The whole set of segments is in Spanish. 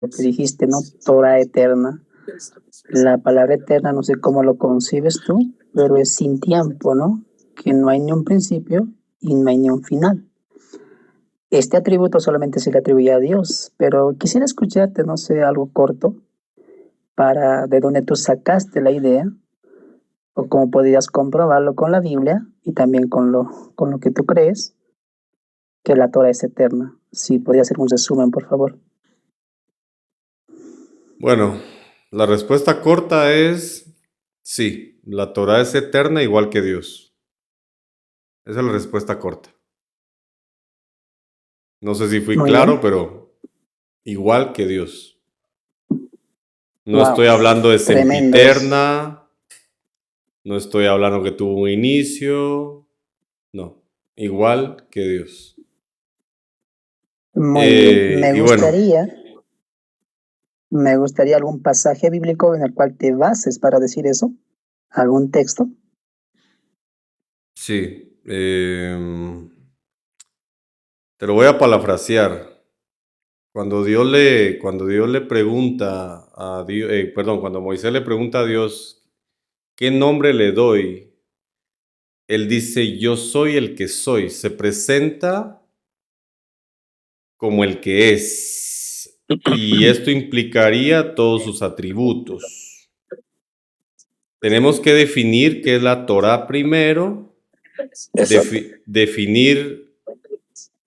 lo que dijiste, ¿no? Torah eterna. La palabra eterna, no sé cómo lo concibes tú, pero es sin tiempo, ¿no? Que no hay ni un principio y no hay ni un final. Este atributo solamente se le atribuye a Dios, pero quisiera escucharte, no sé, algo corto, para de dónde tú sacaste la idea, o cómo podrías comprobarlo con la Biblia y también con lo que tú crees, que la Torah es eterna. Si podría hacer un resumen, por favor. Bueno, la respuesta corta es sí, la Torah es eterna igual que Dios. Esa es la respuesta corta. No sé si fui Muy claro, bien. pero igual que Dios. No Wow, estoy hablando de tremendo eso. sempiterna, no estoy hablando que tuvo un inicio, no, igual que Dios. Muy bien. Y bueno, Me gustaría algún pasaje bíblico en el cual te bases para decir eso. ¿Algún texto? sí, te lo voy a parafrasear. Cuando Dios le pregunta a Dios, cuando Moisés le pregunta a Dios, ¿qué nombre le doy? Él dice, yo soy el que soy. Se presenta como el que es. Y esto implicaría todos sus atributos. Tenemos que definir qué es la Torah primero, definir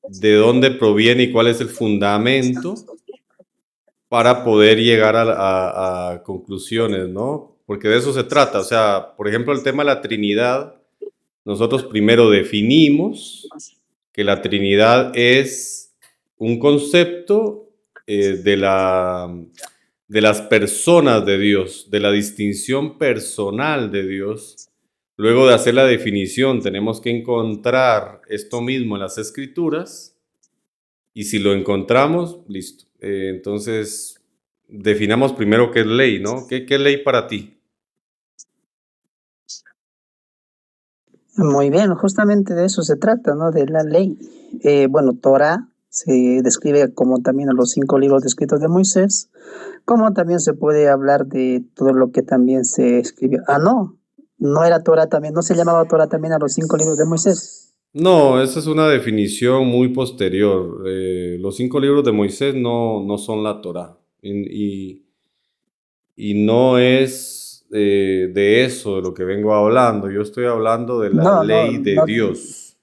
de dónde proviene y cuál es el fundamento para poder llegar a conclusiones, ¿no? Porque de eso se trata. O sea, por ejemplo, el tema de la Trinidad, nosotros primero definimos que la Trinidad es un concepto de las personas de Dios, de la distinción personal de Dios. Luego de hacer la definición, tenemos que encontrar esto mismo en las Escrituras, y si lo encontramos, listo. Entonces, definamos primero qué es ley, ¿no? ¿Qué es ley para ti? Muy bien, justamente de eso se trata, ¿no? De la ley. Bueno, Torah se describe como también a los 5 libros descritos de Moisés, como también se puede hablar de todo lo que también se escribió. No era Torah también, no se llamaba Torah también a los 5 libros de Moisés. No, esa es una definición muy posterior. Los 5 libros de Moisés no son la Torá. Y no es de eso de lo que vengo hablando. Yo estoy hablando de la ley de No. Dios.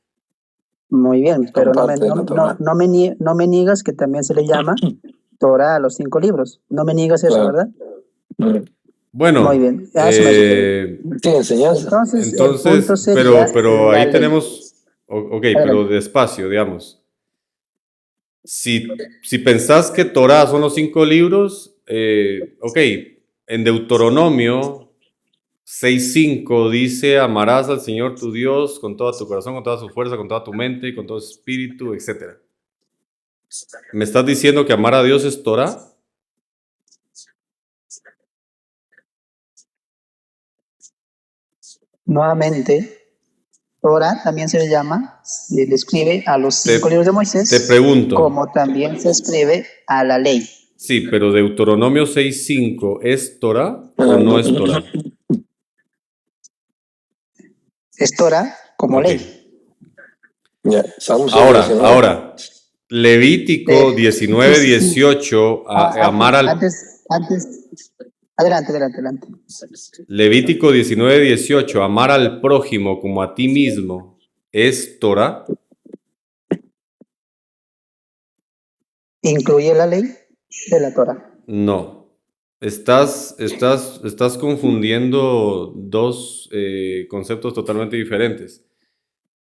Muy bien, pero no me niegas que también se le llama Torah a los 5 libros. No me niegas eso, ¿verdad? Bueno, Muy bien. Tiene enseñanza. Entonces, el punto sería pero la ahí ley. tenemos, ok, pero despacio, digamos. Si pensás que Torah son los 5 libros, ok, en Deuteronomio 6:5 dice, amarás al Señor tu Dios con todo tu corazón, con toda su fuerza, con toda tu mente y con todo su espíritu, etc. ¿Me estás diciendo que amar a Dios es Torah? Nuevamente, Torah también se le llama, se le escribe a los 5 libros de Moisés. Te pregunto. Como también se escribe a la ley. Sí, pero Deuteronomio 6:5, ¿es Torah o no es Torah? Es Torah como ley. Ahora, Levítico 19:18, amar al... Adelante. Levítico 19:18, amar al prójimo como a ti mismo, ¿es Torah? ¿Incluye la ley de la Torah? No. Estás confundiendo dos conceptos totalmente diferentes.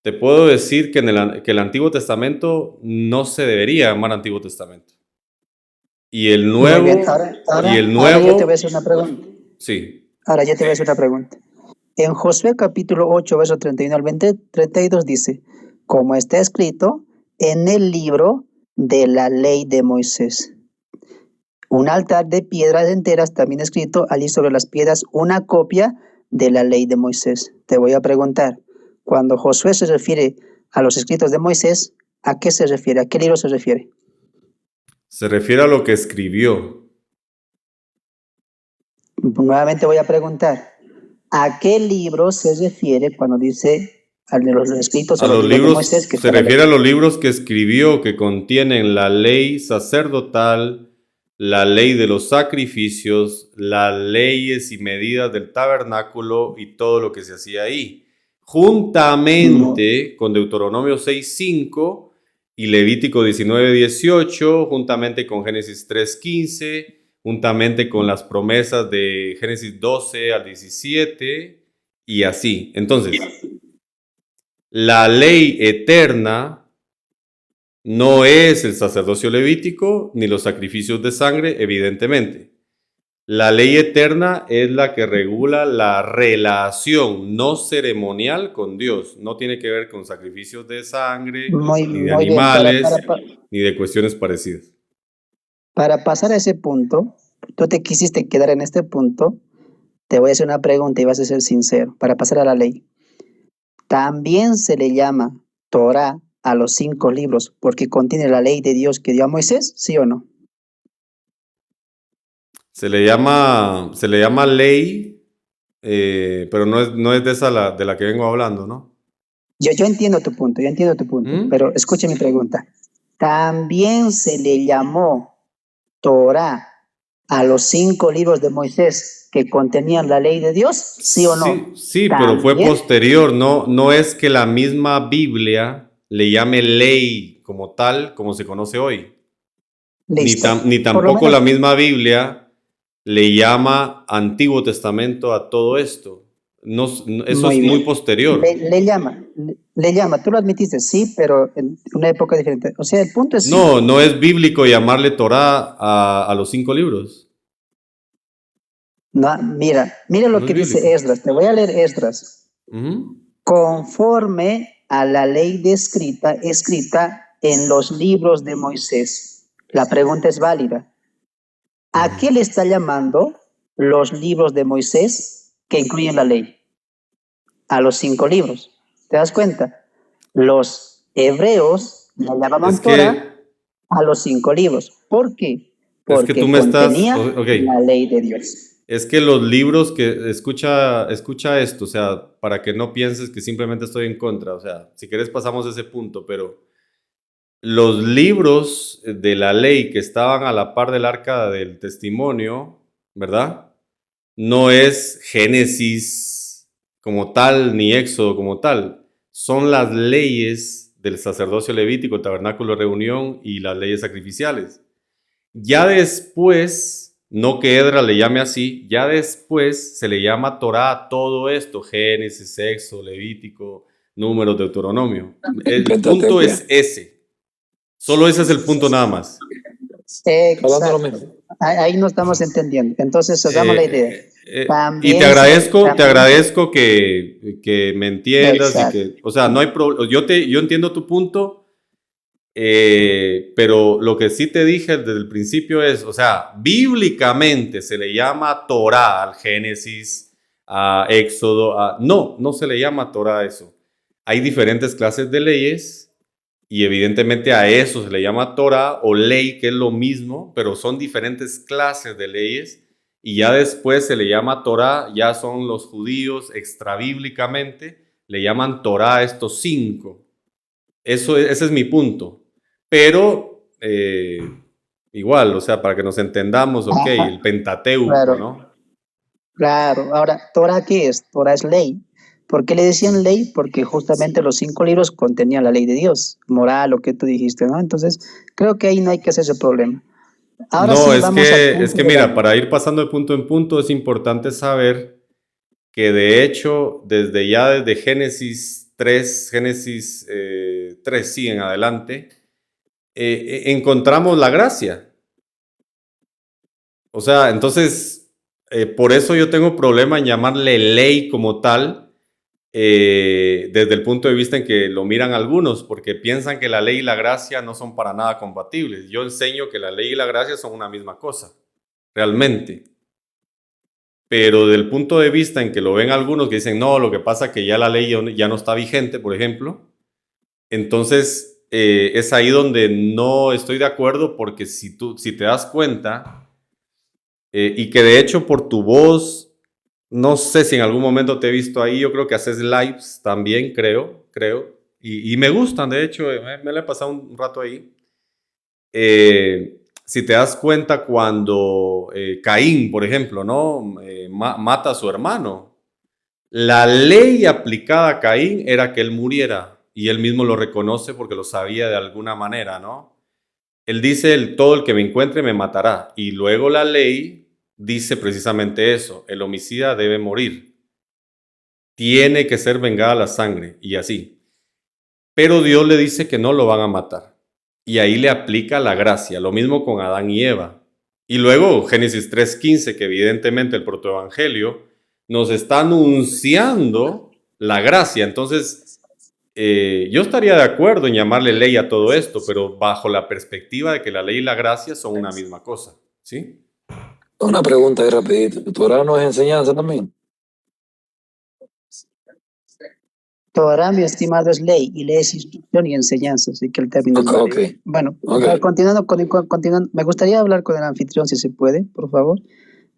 Te puedo decir que que el Antiguo Testamento no se debería llamar Antiguo Testamento. Y el Nuevo... Ahora yo te voy a hacer una pregunta. Sí. Ahora yo te voy a hacer una pregunta. En Josué capítulo 8, verso 31 al 32 dice, como está escrito en el libro de la ley de Moisés. Un altar de piedras enteras también escrito allí sobre las piedras, una copia de la ley de Moisés. Te voy a preguntar, cuando Josué se refiere a los escritos de Moisés, ¿a qué se refiere? ¿A qué libro se refiere? Se refiere a lo que escribió. Nuevamente voy a preguntar, ¿a qué libro se refiere cuando dice a los escritos A o los los libros de libros, Moisés que se está la refiere ley? a los libros que escribió, que contienen la ley sacerdotal, la ley de los sacrificios, las leyes y medidas del tabernáculo y todo lo que se hacía ahí, juntamente con Deuteronomio 6:5 y Levítico 19:18, juntamente con Génesis 3:15, juntamente con las promesas de Génesis 12 al 17 y así. Entonces, la ley eterna no es el sacerdocio levítico ni los sacrificios de sangre, evidentemente. La ley eterna es la que regula la relación no ceremonial con Dios. No tiene que ver con sacrificios de sangre, ni de Muy bien, animales, ni de cuestiones parecidas. para pasar a ese punto, tú te quisiste quedar en este punto, te voy a hacer una pregunta y vas a ser sincero, para pasar a la ley. También se le llama Torah a los 5 libros porque contiene la ley de Dios que dio a Moisés, ¿sí o no? Se le llama ley, pero no es de esa de la que vengo hablando, ¿no? Yo entiendo tu punto, pero escuche mi pregunta. También se le llamó Torah a los 5 libros de Moisés que contenían la ley de Dios, ¿sí o no? Sí, pero fue ¿También? posterior, no es que la misma Biblia le llame ley como tal, como se conoce hoy. Listo. Ni Por lo tampoco menos, la misma Biblia le llama Antiguo Testamento a todo esto. Eso muy es muy bien. posterior. Le llama, tú lo admitiste, sí, pero en una época diferente. O sea, el punto es simple. No es bíblico llamarle Torah a los 5 libros. No, mira lo No es que bíblico. dice Esdras. Te voy a leer Esdras. Conforme a la ley escrita en los libros de Moisés. La pregunta es válida. ¿A qué le está llamando los libros de Moisés que incluyen la ley? A los 5 libros. ¿Te das cuenta? Los hebreos la llamaban Es Torah que, a los 5 libros. ¿Por qué? es que tú Porque me estás, contenía ok, la ley de Dios. es que los libros que, escucha esto, o sea, para que no pienses que simplemente estoy en contra, o sea, si quieres pasamos ese punto, pero los libros de la ley que estaban a la par del arca del testimonio, ¿verdad? No es Génesis como tal, ni Éxodo como tal. Son las leyes del sacerdocio levítico, el tabernáculo de reunión y las leyes sacrificiales. Ya después, no que Edra le llame así, ya después se le llama Torá a todo esto, Génesis, Éxodo, Levítico, Números, Deuteronomio. El punto es ese. Solo ese es el punto nada más. Exacto. Ahí no estamos entendiendo. Entonces, hagamos la idea. Y te agradezco que me entiendas y que, o sea, no hay problema. Yo entiendo tu punto, pero lo que sí te dije desde el principio es, o sea, bíblicamente se le llama Torah al Génesis, a Éxodo, no se le llama Torah a eso. Hay diferentes clases de leyes y evidentemente a eso se le llama Torah o ley, que es lo mismo, pero son diferentes clases de leyes. Y ya después se le llama Torah, ya son los judíos extrabíblicamente, le llaman Torah a estos 5. Ese es mi punto. Pero igual, o sea, para que nos entendamos, ok, el Pentateuco, claro, ¿no? Claro. Ahora, ¿Torah qué es? Torah es ley. ¿Por qué le decían ley? Porque justamente los 5 libros contenían la ley de Dios, moral, lo que tú dijiste, ¿no? Entonces, creo que ahí no hay que hacer ese problema. Ahora No, sí, vamos al punto de la mira, ley. para ir pasando de punto en punto es importante saber que de hecho, desde Génesis 3, Génesis 3, sí, en adelante, encontramos la gracia. O sea, entonces, por eso yo tengo problema en llamarle ley como tal, desde el punto de vista en que lo miran algunos, porque piensan que la ley y la gracia no son para nada compatibles. Yo enseño que la ley y la gracia son una misma cosa, realmente. Pero del punto de vista en que lo ven algunos que dicen, no, lo que pasa es que ya la ley ya no está vigente, por ejemplo, entonces es ahí donde no estoy de acuerdo, porque si te das cuenta, y que de hecho por tu voz, no sé si en algún momento te he visto ahí, yo creo que haces lives también, creo, y me gustan, de hecho, me la he pasado un rato ahí. Si te das cuenta cuando Caín, por ejemplo, ¿no? Mata a su hermano, la ley aplicada a Caín era que él muriera, y él mismo lo reconoce porque lo sabía de alguna manera, ¿no? Él dice, todo el que me encuentre me matará, y luego la ley dice precisamente eso: el homicida debe morir, tiene que ser vengada la sangre, y así. Pero Dios le dice que no lo van a matar, y ahí le aplica la gracia, lo mismo con Adán y Eva. Y luego Génesis 3:15, que evidentemente el protoevangelio nos está anunciando la gracia. Entonces, yo estaría de acuerdo en llamarle ley a todo esto, pero bajo la perspectiva de que la ley y la gracia son una misma cosa, ¿sí? Una pregunta ahí rapidito. ¿Tu Torah no es enseñanza también? Torah, mi estimado, es ley, y ley es instrucción y enseñanza, así que el término es Ok. válido. Bueno, Ok. continuando, me gustaría hablar con el anfitrión, si se puede, por favor.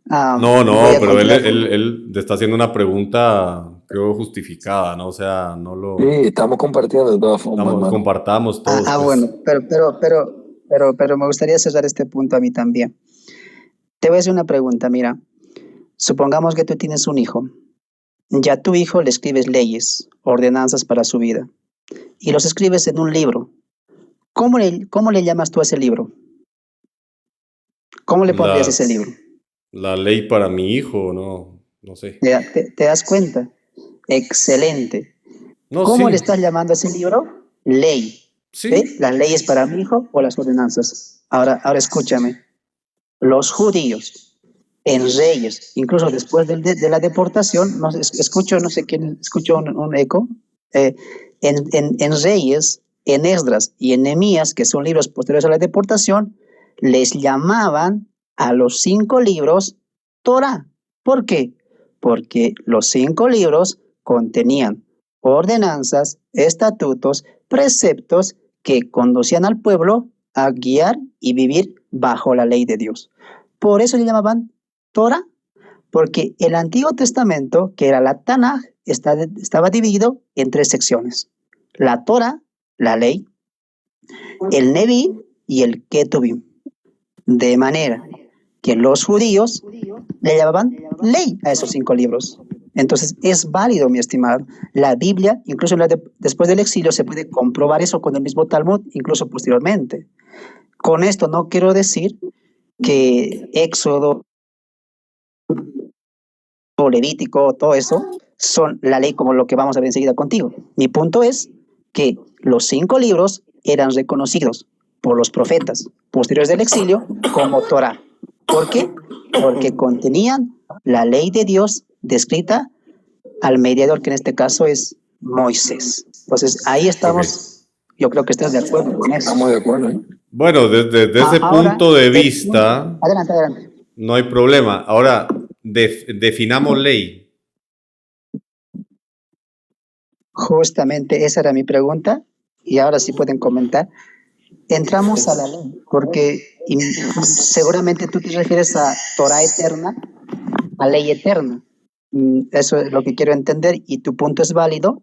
No, Voy a pero continuar. él te está haciendo una pregunta, creo, justificada, ¿no? O sea, no lo... Sí, estamos compartiendo de todas formas, hermano. Compartamos todos, pues. Bueno, pero me gustaría cerrar este punto a mí también. Te voy a hacer una pregunta, mira. Supongamos que tú tienes un hijo. Ya a tu hijo le escribes leyes, ordenanzas para su vida, y los escribes en un libro. ¿Cómo le llamas tú a ese libro? ¿Cómo le pondrías ese libro? La ley para mi hijo, no sé. ¿Te das cuenta? Excelente. No, ¿Cómo sí. le estás llamando a ese libro? Ley. Sí. ¿Las leyes para mi hijo o las ordenanzas? Ahora escúchame. Los judíos en Reyes, incluso después de la deportación, escucho un eco, en Reyes, en Esdras y en Nehemías, que son libros posteriores a la deportación, les llamaban a los 5 libros Torah. ¿Por qué? Porque los 5 libros contenían ordenanzas, estatutos, preceptos que conducían al pueblo a guiar y vivir bajo la ley de Dios. Por eso le llamaban Torah, porque el Antiguo Testamento, que era la Tanaj, estaba dividido en 3 secciones. La Torah, la ley, el Neví y el Ketuvim. De manera que los judíos le llamaban ley a esos 5 libros. Entonces es válido, mi estimado. La Biblia, incluso después del exilio, se puede comprobar eso con el mismo Talmud, incluso posteriormente. Con esto no quiero decir que Éxodo, Levítico, todo eso, son la ley como lo que vamos a ver enseguida contigo. Mi punto es que los 5 libros eran reconocidos por los profetas posteriores del exilio como Torah. ¿Por qué? Porque contenían la ley de Dios descrita al mediador, que en este caso es Moisés. Entonces, ahí estamos. Okay. Yo creo que estás de acuerdo con eso. Estamos de acuerdo, ¿eh? Bueno, desde ese punto de vista, adelante. No hay problema. Ahora, definamos ley. Justamente esa era mi pregunta, y ahora sí pueden comentar. Entramos a la ley, porque seguramente tú te refieres a Torah eterna, a ley eterna. Eso es lo que quiero entender, y tu punto es válido.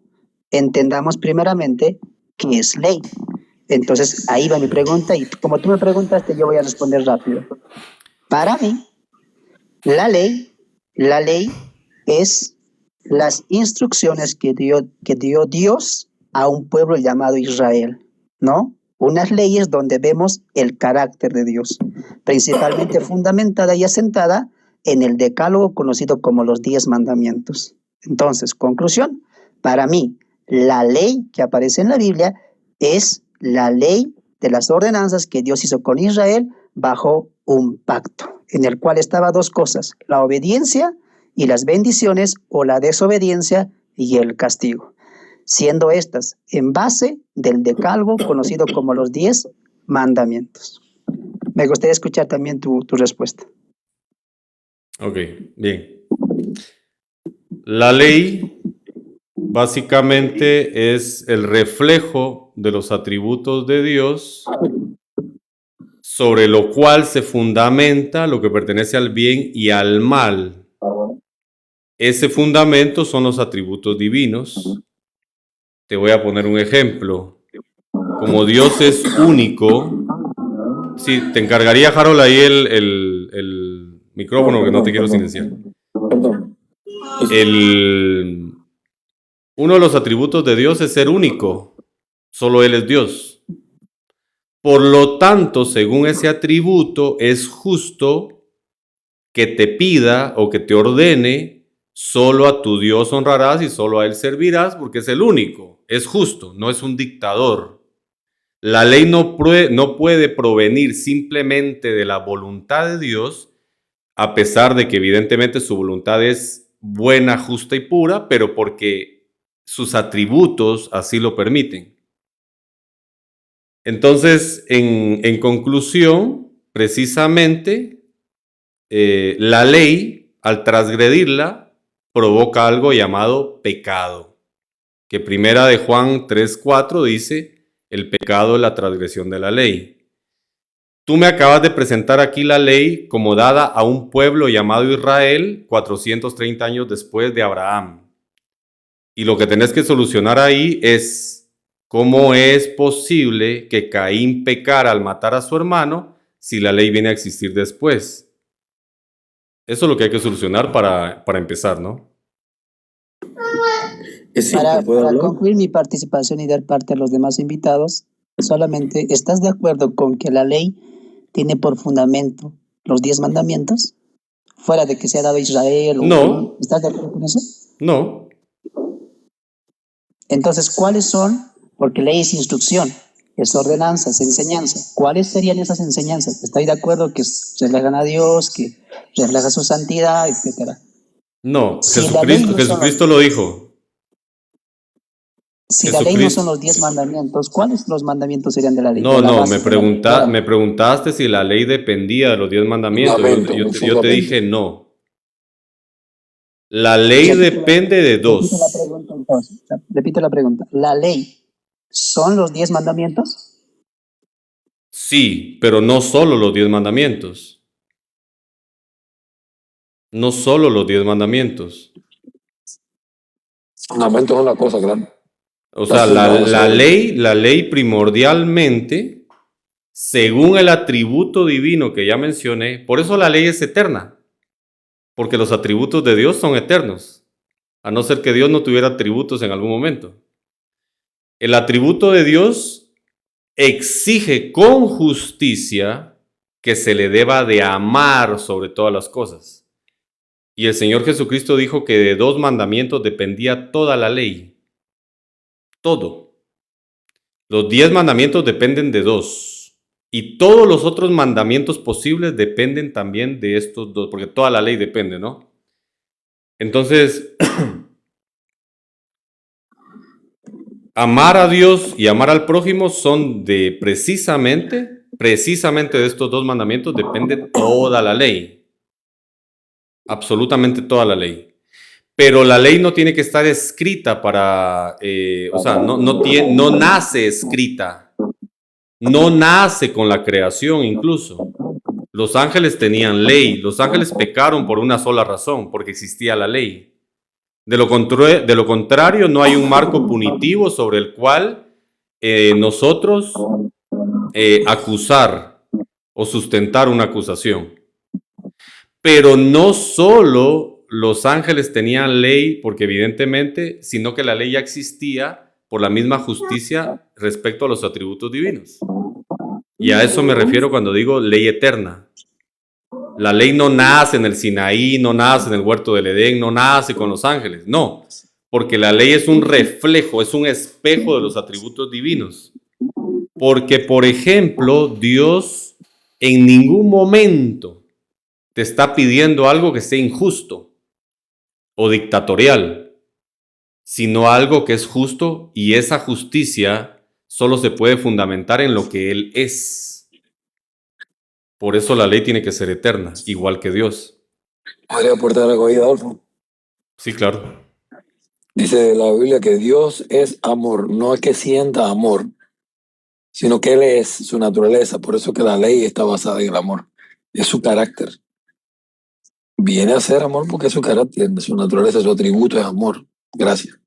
Entendamos primeramente qué es ley. Entonces, ahí va mi pregunta, y como tú me preguntaste, yo voy a responder rápido. Para mí, la ley es las instrucciones que dio Dios a un pueblo llamado Israel, ¿no? Unas leyes donde vemos el carácter de Dios, principalmente fundamentada y asentada en el decálogo conocido como los 10 mandamientos. Entonces, conclusión, para mí, la ley que aparece en la Biblia es la ley de las ordenanzas que Dios hizo con Israel bajo un pacto, en el cual estaba 2 cosas: la obediencia y las bendiciones, o la desobediencia y el castigo, siendo estas en base del decálogo conocido como los 10 mandamientos. Me gustaría escuchar también tu respuesta. Ok, bien. La ley básicamente es el reflejo de los atributos de Dios sobre lo cual se fundamenta lo que pertenece al bien y al mal. Ese fundamento son los atributos divinos. Te voy a poner un ejemplo. Como Dios es único, sí, te encargaría, Harold, ahí el micrófono, que no te quiero silenciar. Perdón. Uno de los atributos de Dios es ser único. Solo Él es Dios. Por lo tanto, según ese atributo, es justo que te pida o que te ordene: solo a tu Dios honrarás y solo a Él servirás, porque es el único. Es justo, no es un dictador. La ley no puede provenir simplemente de la voluntad de Dios, a pesar de que evidentemente su voluntad es buena, justa y pura, pero porque sus atributos así lo permiten. Entonces, en conclusión, precisamente, la ley, al transgredirla, provoca algo llamado pecado, que primera de Juan 3:4 dice: el pecado es la transgresión de la ley. Tú me acabas de presentar aquí la ley como dada a un pueblo llamado Israel 430 años después de Abraham. Y lo que tenés que solucionar ahí es: ¿cómo es posible que Caín pecara al matar a su hermano si la ley viene a existir después? Eso es lo que hay que solucionar para empezar, ¿no? Para concluir mi participación y dar parte a los demás invitados, solamente, ¿estás de acuerdo con que la ley tiene por fundamento los 10 mandamientos? Fuera de que sea dado a Israel. No. ¿Estás de acuerdo con eso? No. Entonces, ¿cuáles son? Porque ley es instrucción, es ordenanza, es enseñanza. ¿Cuáles serían esas enseñanzas? ¿Estáis de acuerdo que reflejan a Dios, que refleja su santidad, etcétera? No, Jesucristo lo dijo. Si la ley no son los 10 mandamientos, ¿cuáles los mandamientos serían de la ley? No, me preguntaste si la ley dependía de los 10 mandamientos. Yo te dije no. La ley depende de 2. Repito la pregunta. ¿La ley son los 10 mandamientos? Sí, pero no solo los 10 mandamientos. No solo los 10 mandamientos. Fundamento es una cosa, claro. O sea, la ley primordialmente, según el atributo divino que ya mencioné, por eso la ley es eterna, porque los atributos de Dios son eternos, a no ser que Dios no tuviera atributos en algún momento. El atributo de Dios exige con justicia que se le deba de amar sobre todas las cosas. Y el Señor Jesucristo dijo que de 2 mandamientos dependía toda la ley. Todo. Los 10 mandamientos dependen de 2. Y todos los otros mandamientos posibles dependen también de estos 2, porque toda la ley depende, ¿no? Entonces, amar a Dios y amar al prójimo son de precisamente de estos 2 mandamientos depende toda la ley. Absolutamente toda la ley. Pero la ley no tiene que estar escrita para, no nace escrita, no nace con la creación incluso. Los ángeles tenían ley, los ángeles pecaron por una sola razón, porque existía la ley. De lo contrario, no hay un marco punitivo sobre el cual nosotros acusar o sustentar una acusación. Pero no solo los ángeles tenían ley, porque evidentemente, sino que la ley ya existía por la misma justicia respecto a los atributos divinos. Y a eso me refiero cuando digo ley eterna. La ley no nace en el Sinaí, no nace en el huerto del Edén, no nace con los ángeles, no, porque la ley es un reflejo, es un espejo de los atributos divinos. Porque, por ejemplo, Dios en ningún momento te está pidiendo algo que sea injusto o dictatorial, sino algo que es justo, y esa justicia solo se puede fundamentar en lo que Él es. Por eso la ley tiene que ser eterna, igual que Dios. ¿Podría aportar algo ahí, Adolfo? Sí, claro. Dice la Biblia que Dios es amor, no es que sienta amor. sino que Él es su naturaleza. Por eso que la ley está basada en el amor. Es su carácter. Viene a ser amor porque es su carácter, su naturaleza, su atributo es amor. Gracias.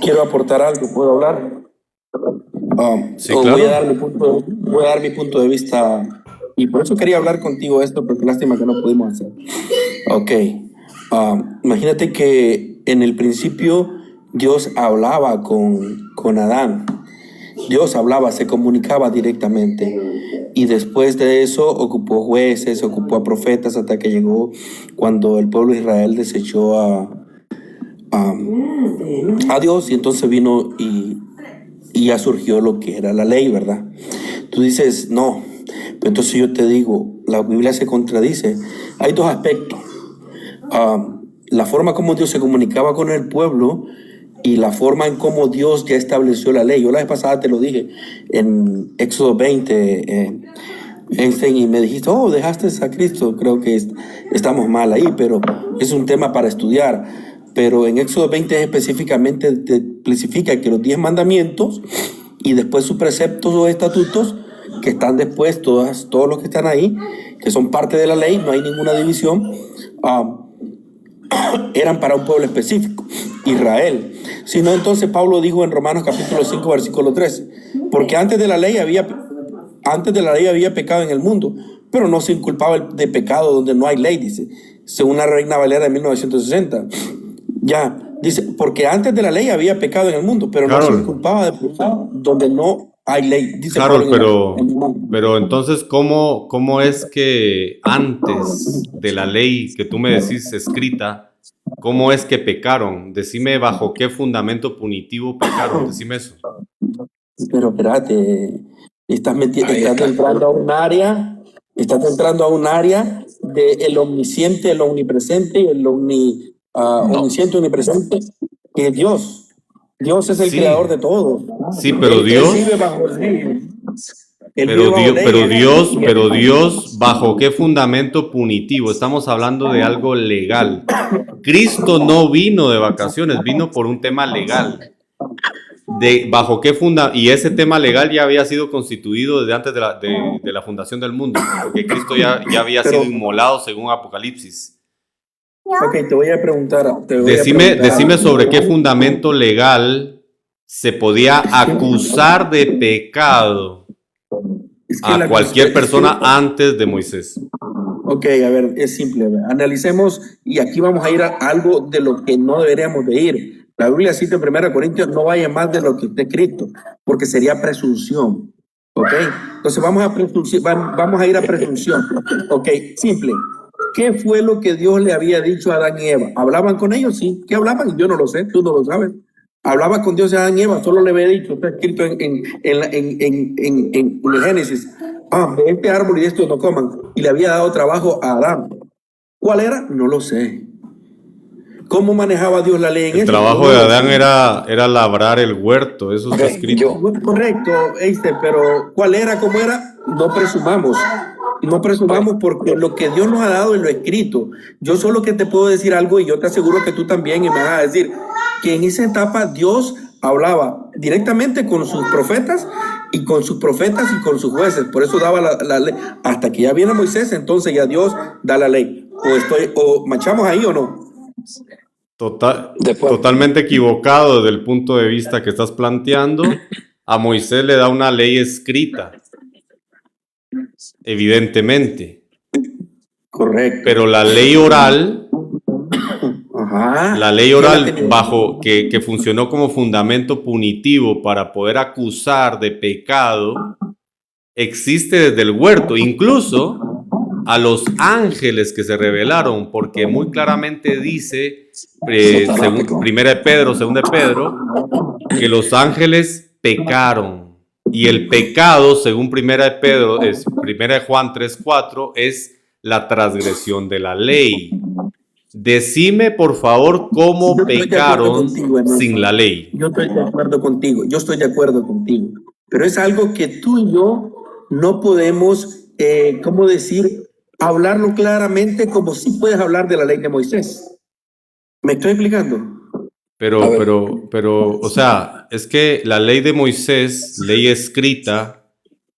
Quiero aportar algo, ¿puedo hablar? Sí, Voy a claro. dar mi punto de vista, y por eso quería hablar contigo esto, porque lástima que no pudimos hacer. Ok. Imagínate que en el principio Dios hablaba con Adán. Dios hablaba, se comunicaba directamente. Y después de eso ocupó jueces, ocupó a profetas, hasta que llegó cuando el pueblo de Israel desechó a Dios, y entonces vino y ya surgió lo que era la ley, ¿verdad? Tú dices, no, pero entonces yo te digo, la Biblia se contradice. Hay dos aspectos. La forma como Dios se comunicaba con el pueblo y la forma en cómo Dios ya estableció la ley. Yo la vez pasada te lo dije en Éxodo 20, Einstein, y me dijiste, oh, dejaste a Cristo. Creo que estamos mal ahí, pero es un tema para estudiar. Pero en Éxodo 20 específicamente te especifica que los 10 mandamientos y después sus preceptos o estatutos que están después, todos los que están ahí, que son parte de la ley, no hay ninguna división, eran para un pueblo específico, Israel. Si no, entonces Pablo dijo en Romanos capítulo 5, versículo 13, porque antes de la ley había pecado en el mundo, pero no se inculpaba de pecado donde no hay ley, dice, según la Reina Valera de 1960. Ya, dice, porque antes de la ley había pecado en el mundo, pero no se inculpaba de pecado donde no hay ley. Dice Carol, pero entonces, ¿cómo es que antes de la ley que tú me decís escrita, cómo es que pecaron? Decime bajo qué fundamento punitivo pecaron, decime eso. Pero espérate, estás entrando a un área del omnisciente, el omnipresente, el omnisciente, omnipresente, que es Dios. Dios es el creador de todo. Sí, pero Dios... Pero Dios, ¿bajo qué fundamento punitivo? Estamos hablando de algo legal. Cristo no vino de vacaciones, vino por un tema legal. ¿Bajo qué y ese tema legal ya había sido constituido desde antes de la fundación del mundo? Porque Cristo ya había sido inmolado según Apocalipsis. Ok, te voy a preguntar. Decime sobre qué fundamento legal se podía acusar de pecado a cualquier persona antes de Moisés. Ok, a ver, es simple. Analicemos, y aquí vamos a ir a algo de lo que no deberíamos de ir. La Biblia cita en 1 Corintios, no vaya más de lo que está escrito, porque sería presunción. Ok, entonces vamos a ir a presunción. Ok, simple. ¿Qué fue lo que Dios le había dicho a Adán y Eva? ¿Hablaban con ellos? Sí. ¿Qué hablaban? Yo no lo sé, tú no lo sabes. Hablaba con Dios a Adán y Eva, solo le había dicho, está escrito en el Génesis, de este árbol y de esto no coman, y le había dado trabajo a Adán. ¿Cuál era? No lo sé. ¿Cómo manejaba Dios la ley en eso? El trabajo de Adán era labrar el huerto, eso está escrito. Correcto, pero ¿cuál era? ¿Cómo era? No presumamos. No presumamos, porque lo que Dios nos ha dado es lo escrito. Yo solo que te puedo decir algo, y yo te aseguro que tú también, y me vas a decir que en esa etapa Dios hablaba directamente con sus profetas y con sus jueces. Por eso daba la ley. Hasta que ya viene Moisés, entonces ya Dios da la ley. O machamos ahí o no. Totalmente equivocado desde el punto de vista que estás planteando. A Moisés le da una ley escrita, evidentemente. Correcto. Pero la ley oral, bajo que funcionó como fundamento punitivo para poder acusar de pecado, existe desde el huerto. Incluso a los ángeles que se rebelaron, porque muy claramente dice, según Primera de Pedro, Segunda de Pedro, que los ángeles pecaron. Y el pecado, según Primera de Juan 3:4, es la transgresión de la ley. Decime, por favor, cómo pecaron sin la ley. Yo estoy de acuerdo contigo. Pero es algo que tú y yo no podemos, ¿cómo decir? Hablarlo claramente, como si puedes hablar de la ley de Moisés. ¿Me estoy explicando? Pero, o sea, es que la ley de Moisés, ley escrita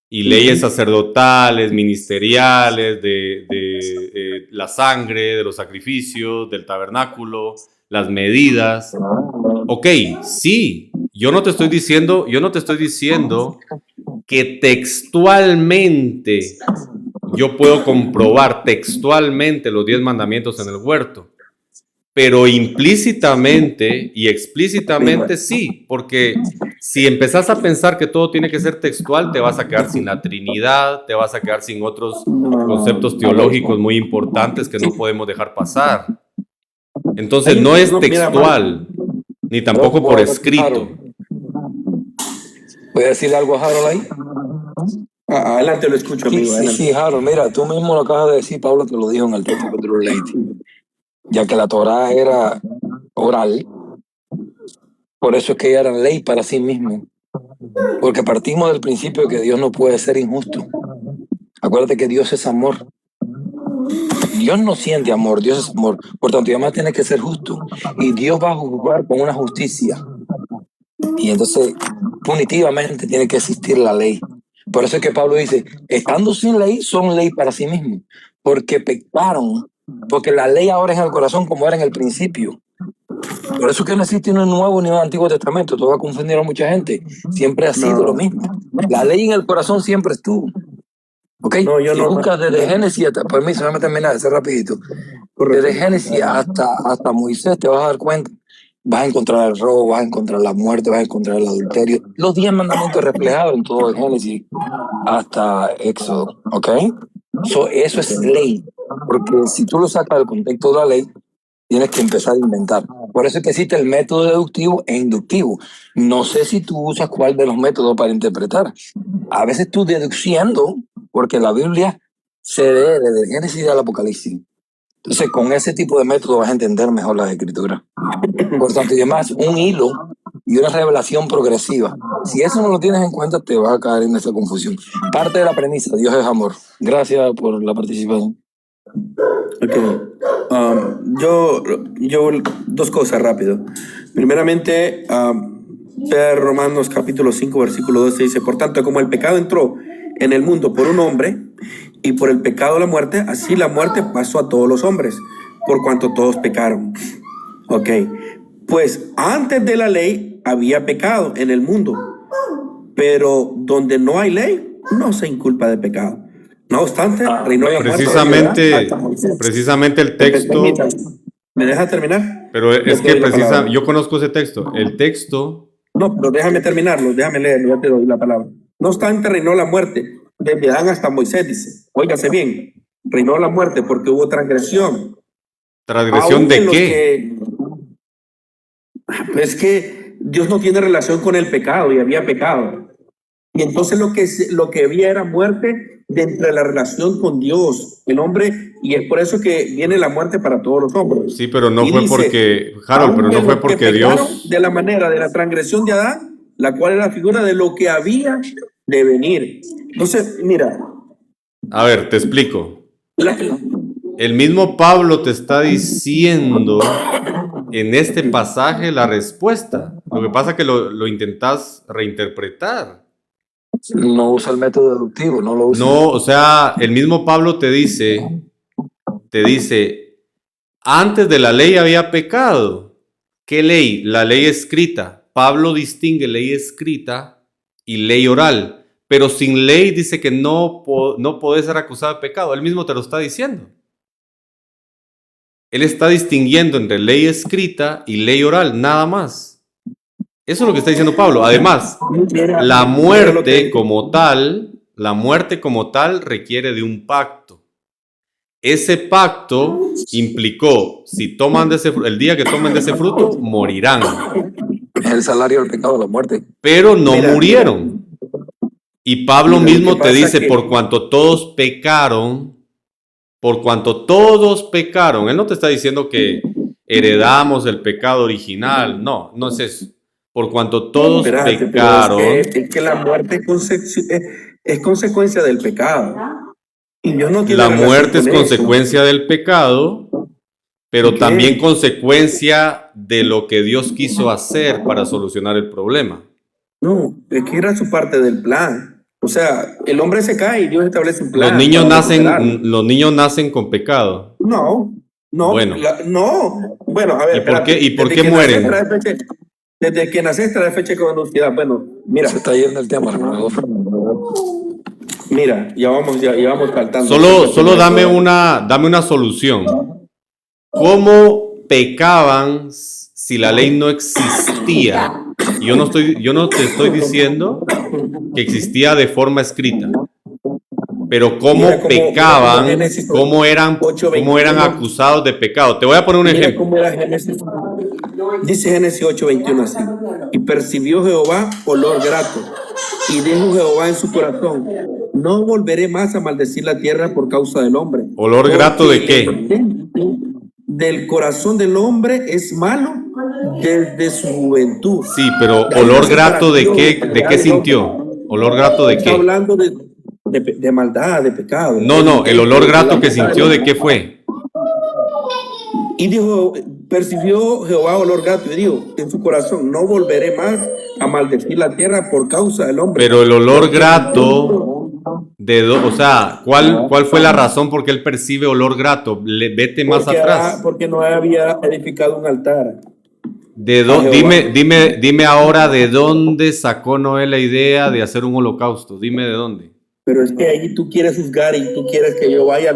y leyes sacerdotales, ministeriales, de la sangre, de los sacrificios, del tabernáculo, las medidas. Ok, sí, yo no te estoy diciendo que textualmente yo puedo comprobar textualmente los 10 mandamientos en el huerto. Pero implícitamente y explícitamente sí, porque si empezás a pensar que todo tiene que ser textual, te vas a quedar sin la Trinidad, te vas a quedar sin otros conceptos teológicos muy importantes que no podemos dejar pasar. Entonces no es textual, ni tampoco por escrito. ¿Puedes decirle algo a Harold ahí? Adelante, lo escucho, amigo. Sí, Harold, mira, tú mismo lo acabas de decir, Pablo te lo dijo en el texto que tú leíste. Ya que la Torá era oral, por eso es que ella era ley para sí misma. Porque partimos del principio de que Dios no puede ser injusto. Acuérdate que Dios es amor. Dios no siente amor, Dios es amor. Por tanto, además tiene que ser justo. Y Dios va a juzgar con una justicia. Y entonces, punitivamente tiene que existir la ley. Por eso es que Pablo dice, estando sin ley, son ley para sí mismos. Porque pecaron. Porque la ley ahora es en el corazón como era en el principio. Por eso es que no existe ni un Nuevo ni un Antiguo Testamento. Esto va a confundir a mucha gente. Siempre ha sido lo mismo. La ley en el corazón siempre estuvo. ¿Ok? No, yo si no. buscas desde Génesis hasta... Permiso, déjame terminar, ese rapidito. Desde Génesis hasta Moisés te vas a dar cuenta. Vas a encontrar el robo, vas a encontrar la muerte, vas a encontrar el adulterio. Los 10 mandamientos reflejados en todo el Génesis hasta Éxodo. ¿Ok? Eso es ley. Porque si tú lo sacas del contexto de la ley, tienes que empezar a inventar. Por eso es que existe el método deductivo e inductivo. No sé si tú usas cuál de los métodos para interpretar. A veces tú deduciendo, porque la Biblia se lee desde el Génesis al Apocalipsis. Entonces, con ese tipo de método vas a entender mejor las escrituras. Por tanto, y además, un hilo y una revelación progresiva. Si eso no lo tienes en cuenta, te vas a caer en esa confusión. Parte de la premisa, Dios es amor. Gracias por la participación. Ok. Yo dos cosas rápido. Primeramente, Romanos capítulo 5, versículo 12 dice, por tanto, como el pecado entró en el mundo por un hombre, y por el pecado la muerte, así la muerte pasó a todos los hombres, por cuanto todos pecaron. Ok. Pues antes de la ley había pecado en el mundo, pero donde no hay ley, no se inculpa de pecado. No obstante, reinó la muerte precisamente el texto. ¿Me deja terminar? Pero es que yo conozco ese texto. El texto. No, pero déjame terminarlo, déjame leerlo, ya te doy la palabra. No obstante, reinó la muerte, desde Adán hasta Moisés, dice. Óigase bien, reinó la muerte porque hubo transgresión. ¿Transgresión de qué? Es que Dios no tiene relación con el pecado y había pecado. Y entonces lo que había era muerte dentro de la relación con Dios, el hombre, y es por eso que viene la muerte para todos los hombres. Sí, pero no fue porque, Harold, pero no fue porque Dios... De la manera de la transgresión de Adán, la cual es la figura de lo que había de venir. Entonces, mira. A ver, te explico. El mismo Pablo te está diciendo en este pasaje la respuesta. Lo que pasa es que lo intentás reinterpretar. No usa el método deductivo, no lo usa. No, o sea, el mismo Pablo te dice, antes de la ley había pecado. ¿Qué ley? La ley escrita. Pablo distingue ley escrita y ley oral. Pero sin ley dice que no podés ser acusado de pecado. Él mismo te lo está diciendo. Él está distinguiendo entre ley escrita y ley oral, nada más. Eso es lo que está diciendo Pablo. Además, la muerte como tal requiere de un pacto. Ese pacto implicó, el día que tomen de ese fruto, morirán. Es el salario del pecado, la muerte. Pero no murieron. Y Pablo mismo te dice, por cuanto todos pecaron, él no te está diciendo que heredamos el pecado original, no es eso. Por cuanto todos pecaron. Es que la muerte es consecuencia del pecado. Y Dios no tiene la muerte es consecuencia del pecado, pero Ok. también consecuencia de lo que Dios quiso hacer para solucionar el problema. No, es que era su parte del plan. O sea, el hombre se cae y Dios establece un Los plan niños para recuperarlo. nacen con pecado. No, no, Bueno. no. Bueno, a ver, ¿Y por qué- espérate. y por Desde qué que mueren? nacés trae fecha- Desde que nacés trae fecha de caducidad. Bueno, mira, Se está yendo el tema, hermano. mira, ya vamos saltando. Solo dame una solución. ¿Cómo pecaban si la ley no existía? Y yo no te estoy diciendo que existía de forma escrita, pero cómo Mira cómo pecaban, Génesis cómo eran 8:21. acusados de pecado. Te voy a poner un Mira ejemplo. cómo era Génesis. Dice Génesis 8:21 así. Y percibió Jehová olor grato. Y dijo Jehová en su corazón: no volveré más a maldecir la tierra por causa del hombre. ¿Olor grato de qué? Del corazón del hombre es malo desde su juventud. Sí, pero Hay olor una grato de separación qué del sintió. hombre. ¿Olor grato de Está qué? hablando de maldad, de pecado. No, el olor grato que sintió, ¿de qué fue? Y dijo, percibió Jehová olor grato y dijo en su corazón: no volveré más a maldecir la tierra por causa del hombre. Pero el olor grato, o sea, ¿cuál fue la razón por qué él percibe olor grato? Vete más atrás. Porque no había edificado un altar. Dime ahora de dónde sacó Noé la idea de hacer un holocausto. Dime de dónde. Pero es que ahí tú quieres juzgar y tú quieres que yo vaya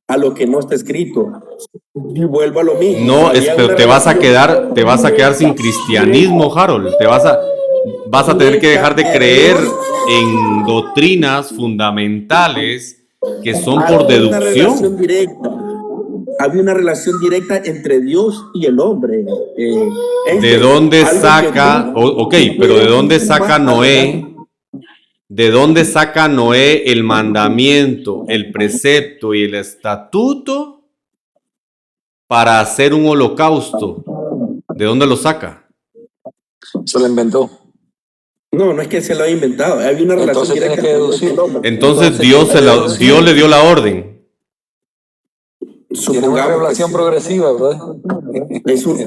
a lo que no está escrito. Y vuelvo a lo mismo. No, Había pero una te vas a relación quedar sin cristianismo, Harold. Vas a tener que dejar de creer en doctrinas fundamentales que son por Había una relación deducción. directa. Había una relación directa entre Dios y el hombre. ¿De dónde algo saca? que tú- Ok, pero ¿de dónde saca Noé? ¿De dónde saca Noé el mandamiento, el precepto y el estatuto para hacer un holocausto? ¿De dónde lo saca? Se lo inventó. No es que se lo haya inventado. Había una relación Entonces directa tienes que entre Dios y el deducir. hombre. Entonces Dios le dio la orden. Tiene una revelación progresiva, ¿verdad?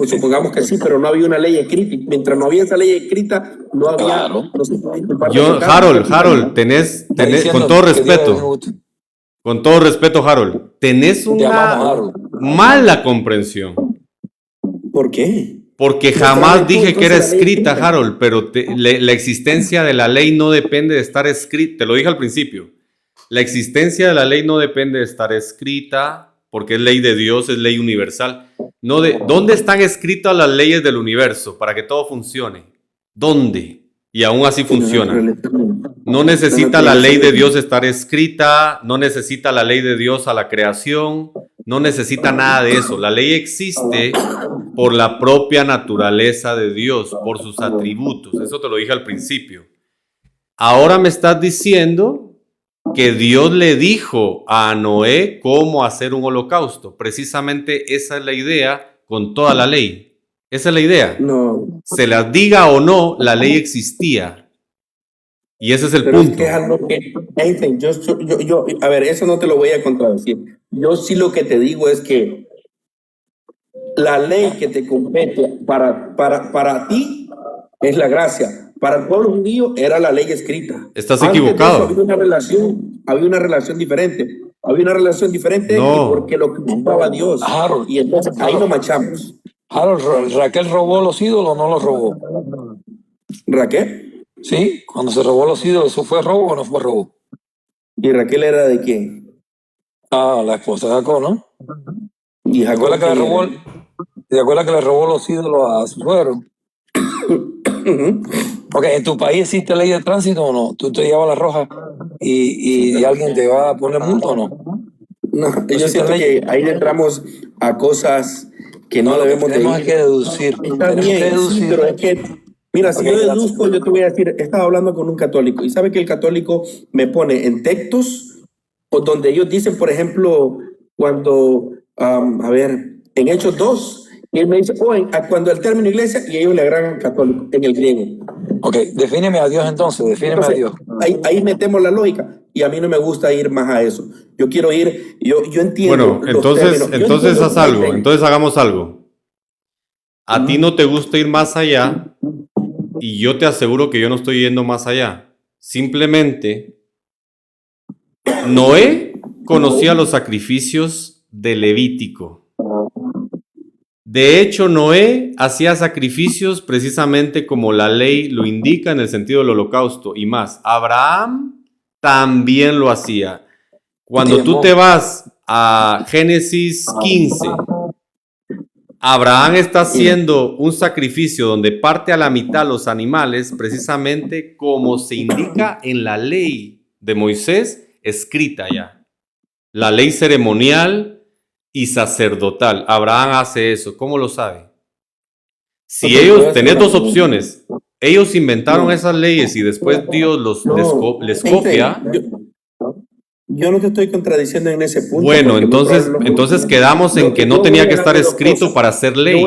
Supongamos que sí, pero no había una ley escrita. Y mientras no había esa ley escrita, no había. Claro. No se puede culpar de pecado. Harold, tenés, Está diciendo con todo que Dios es respeto, injusto. Harold, tenés Te amamos, una Harold. mala comprensión. ¿Por qué? Porque No jamás sabes tú, dije que era entonces, la ley escrita, escrita. Harold, pero la existencia de la ley no depende de estar escrita. Te lo dije al principio. La existencia de la ley no depende de estar escrita, porque es ley de Dios, es ley universal. ¿Dónde están escritas las leyes del universo para que todo funcione? ¿Dónde? Y aún así funciona. No necesita la ley de Dios estar escrita, no necesita la ley de Dios a la creación, no necesita nada de eso. La ley existe por la propia naturaleza de Dios, por sus atributos. Eso te lo dije al principio. Ahora me estás diciendo que Dios le dijo a Noé cómo hacer un holocausto. Precisamente esa es la idea con toda la ley. Esa es la idea. No. Se las diga o no, la ley existía. Y ese es el Pero punto. es que es algo que, Einstein, a ver, eso no te lo voy a contradecir. Yo sí lo que te digo es que la ley que te compete para ti es la gracia. Para el pueblo judío era la ley escrita. Estás Antes de equivocado. eso había una relación diferente. Había una relación diferente No. porque lo que ocupaba Dios. Harold. Y entonces ahí nos machamos. Harold, ¿Raquel robó los ídolos o no los robó? ¿Raquel? Sí, cuando se robó los ídolos, ¿eso fue robo o no fue robo? ¿Y Raquel era de quién? Ah, la esposa de Jacob, ¿no? ¿Y ¿Te Jacob acuerdas que le quién robó, era? ¿te acuerdas que le robó los ídolos a su suegro? Ok, ¿en tu país existe ley de tránsito o no? ¿Tú te llevas la roja y alguien te va a poner multa o no? No, yo siento que ahí entramos a cosas que no debemos de tenemos ir. que deducir. Está Tenemos bien, que sí, deducir. pero es que, mira, si Ok, yo gracias. deduzco, yo te voy a decir, he estado hablando con un católico y sabe que el católico me pone en textos o donde ellos dicen, por ejemplo, cuando, en Hechos 2, y él me dice, cuando el término iglesia, y ellos le agregan católico en el griego. Ok, defíneme a Dios entonces, defíneme a Entonces, Dios. ahí metemos la lógica. y a mí no me gusta ir más a eso. Yo quiero ir, yo entiendo. Bueno, entonces haz algo, entonces hagamos algo. A ti no te gusta ir más allá y yo te aseguro que yo no estoy yendo más allá. Simplemente, Noé conocía los sacrificios de Levítico. De hecho, Noé hacía sacrificios precisamente como la ley lo indica en el sentido del holocausto y más. Abraham también lo hacía. Cuando tú te vas a Génesis 15, Abraham está haciendo un sacrificio donde parte a la mitad los animales, precisamente como se indica en la ley de Moisés, escrita ya. La ley ceremonial y sacerdotal. Abraham hace eso. ¿Cómo lo sabe? Si ellos, tenés dos opciones. Ellos inventaron esas leyes y después Dios les copia. Yo no te estoy contradiciendo en ese punto. Bueno, entonces quedamos en que no tenía que estar escrito para ser ley.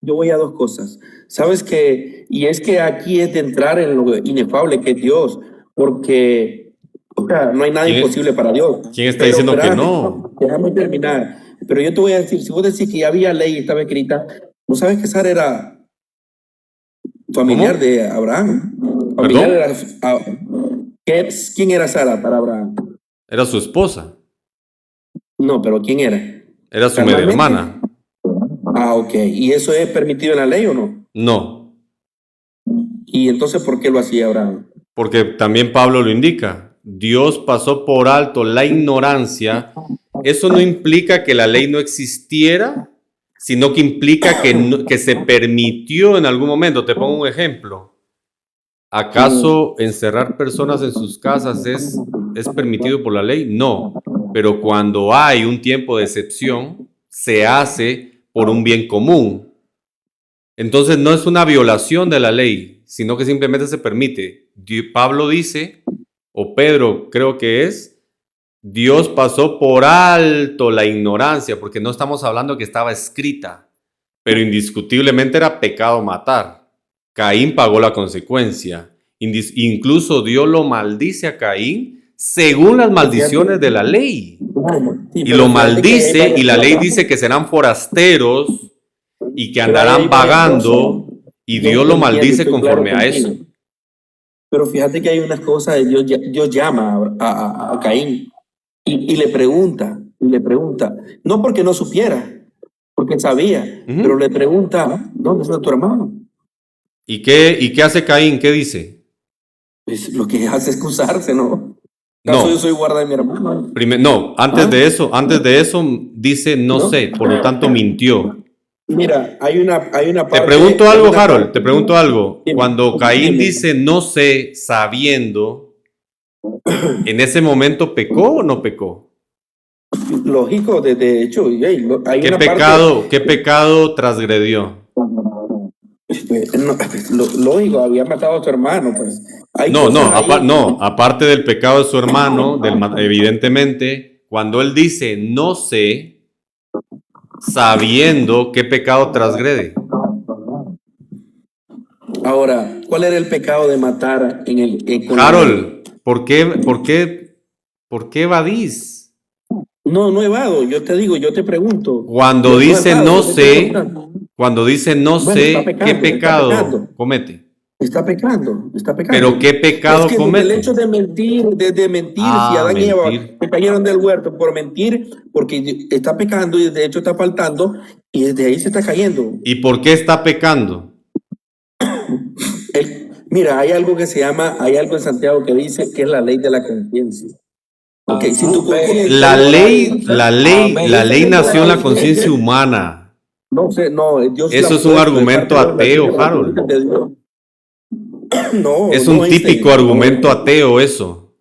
Yo voy a dos cosas. Sabes que, y es que aquí es de entrar en lo inefable que es Dios, porque o sea, no hay nada imposible para Dios. ¿Quién está diciendo que no? Déjame terminar. Pero yo te voy a decir, si vos decís que ya había ley y estaba escrita, ¿no sabes que Sara era familiar de Abraham? Familiar ¿Quién era Sara para Abraham? Era su esposa. No, pero ¿quién era? Era su media hermana. Ah, ok. ¿Y eso es permitido en la ley o no? No. ¿Y entonces por qué lo hacía Abraham? Porque también Pablo lo indica. Dios pasó por alto la ignorancia. Eso no implica que la ley no existiera, sino que implica que se permitió en algún momento. Te pongo un ejemplo. ¿Acaso encerrar personas en sus casas es permitido por la ley? No, pero cuando hay un tiempo de excepción, se hace por un bien común. Entonces no es una violación de la ley, sino que simplemente se permite. Pablo dice, o Pedro creo que es, Dios pasó por alto la ignorancia, porque no estamos hablando que estaba escrita, pero indiscutiblemente era pecado matar. Caín pagó la consecuencia. Incluso Dios lo maldice a Caín según las maldiciones de la ley. Y lo maldice y la ley dice que serán forasteros y que andarán vagando y Dios lo maldice conforme a eso. Pero fíjate que hay unas cosas, Dios llama a Caín y le pregunta, no porque no supiera, porque sabía, pero le pregunta, ¿dónde está tu hermano? ¿Y qué hace Caín? ¿Qué dice? Pues lo que hace es excusarse, ¿no? No. Yo soy guarda de mi hermano. Antes de eso dice no sé, por lo tanto mintió. Mira, hay una parte. Te pregunto algo, Harold, te pregunto algo. Cuando Caín dice no sé, sabiendo, ¿en ese momento pecó o no pecó? Lógico, de hecho, hay ¿Qué pecado transgredió? Lógico, había matado a su hermano, pues. Aparte del pecado de su hermano, evidentemente, cuando él dice no sé, sabiendo qué pecado transgrede. Ahora, ¿cuál era el pecado de matar Harold, ¿por qué evadís? No evado, yo te digo, yo te pregunto. Cuando dice no sé, ¿qué pecado comete? Está pecando. ¿Pero qué pecado comete? El hecho de mentir, si Adán y Eva se cayeron del huerto por mentir, porque está pecando y de hecho está faltando, y desde ahí se está cayendo. ¿Y por qué está pecando? Mira, hay algo en Santiago que dice que es la ley de la conciencia. Okay, si la ley nació en la conciencia humana. No sé, no, Dios. Eso es un argumento ateo, Harold. No, es un típico argumento ateo eso.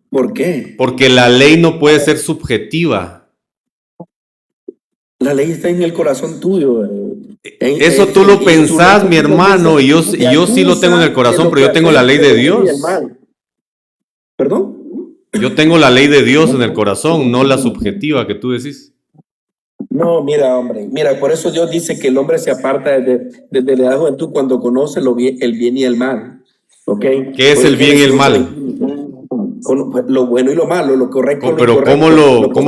¿Por qué? Porque la ley no puede ser subjetiva. La ley está en el corazón tuyo. Eso tú lo pensás, mi hermano, y yo sí lo tengo en el corazón, pero yo tengo la ley de Dios. ¿Perdón? Yo tengo la ley de Dios en el corazón, no la subjetiva que tú decís. No, mira, hombre, por eso Dios dice que el hombre se aparta desde la edad de juventud cuando conoce el bien y el mal. ¿Okay? ¿Qué es el bien y el mal? con lo bueno y lo malo, lo correcto, lo Pero incorrecto, ¿cómo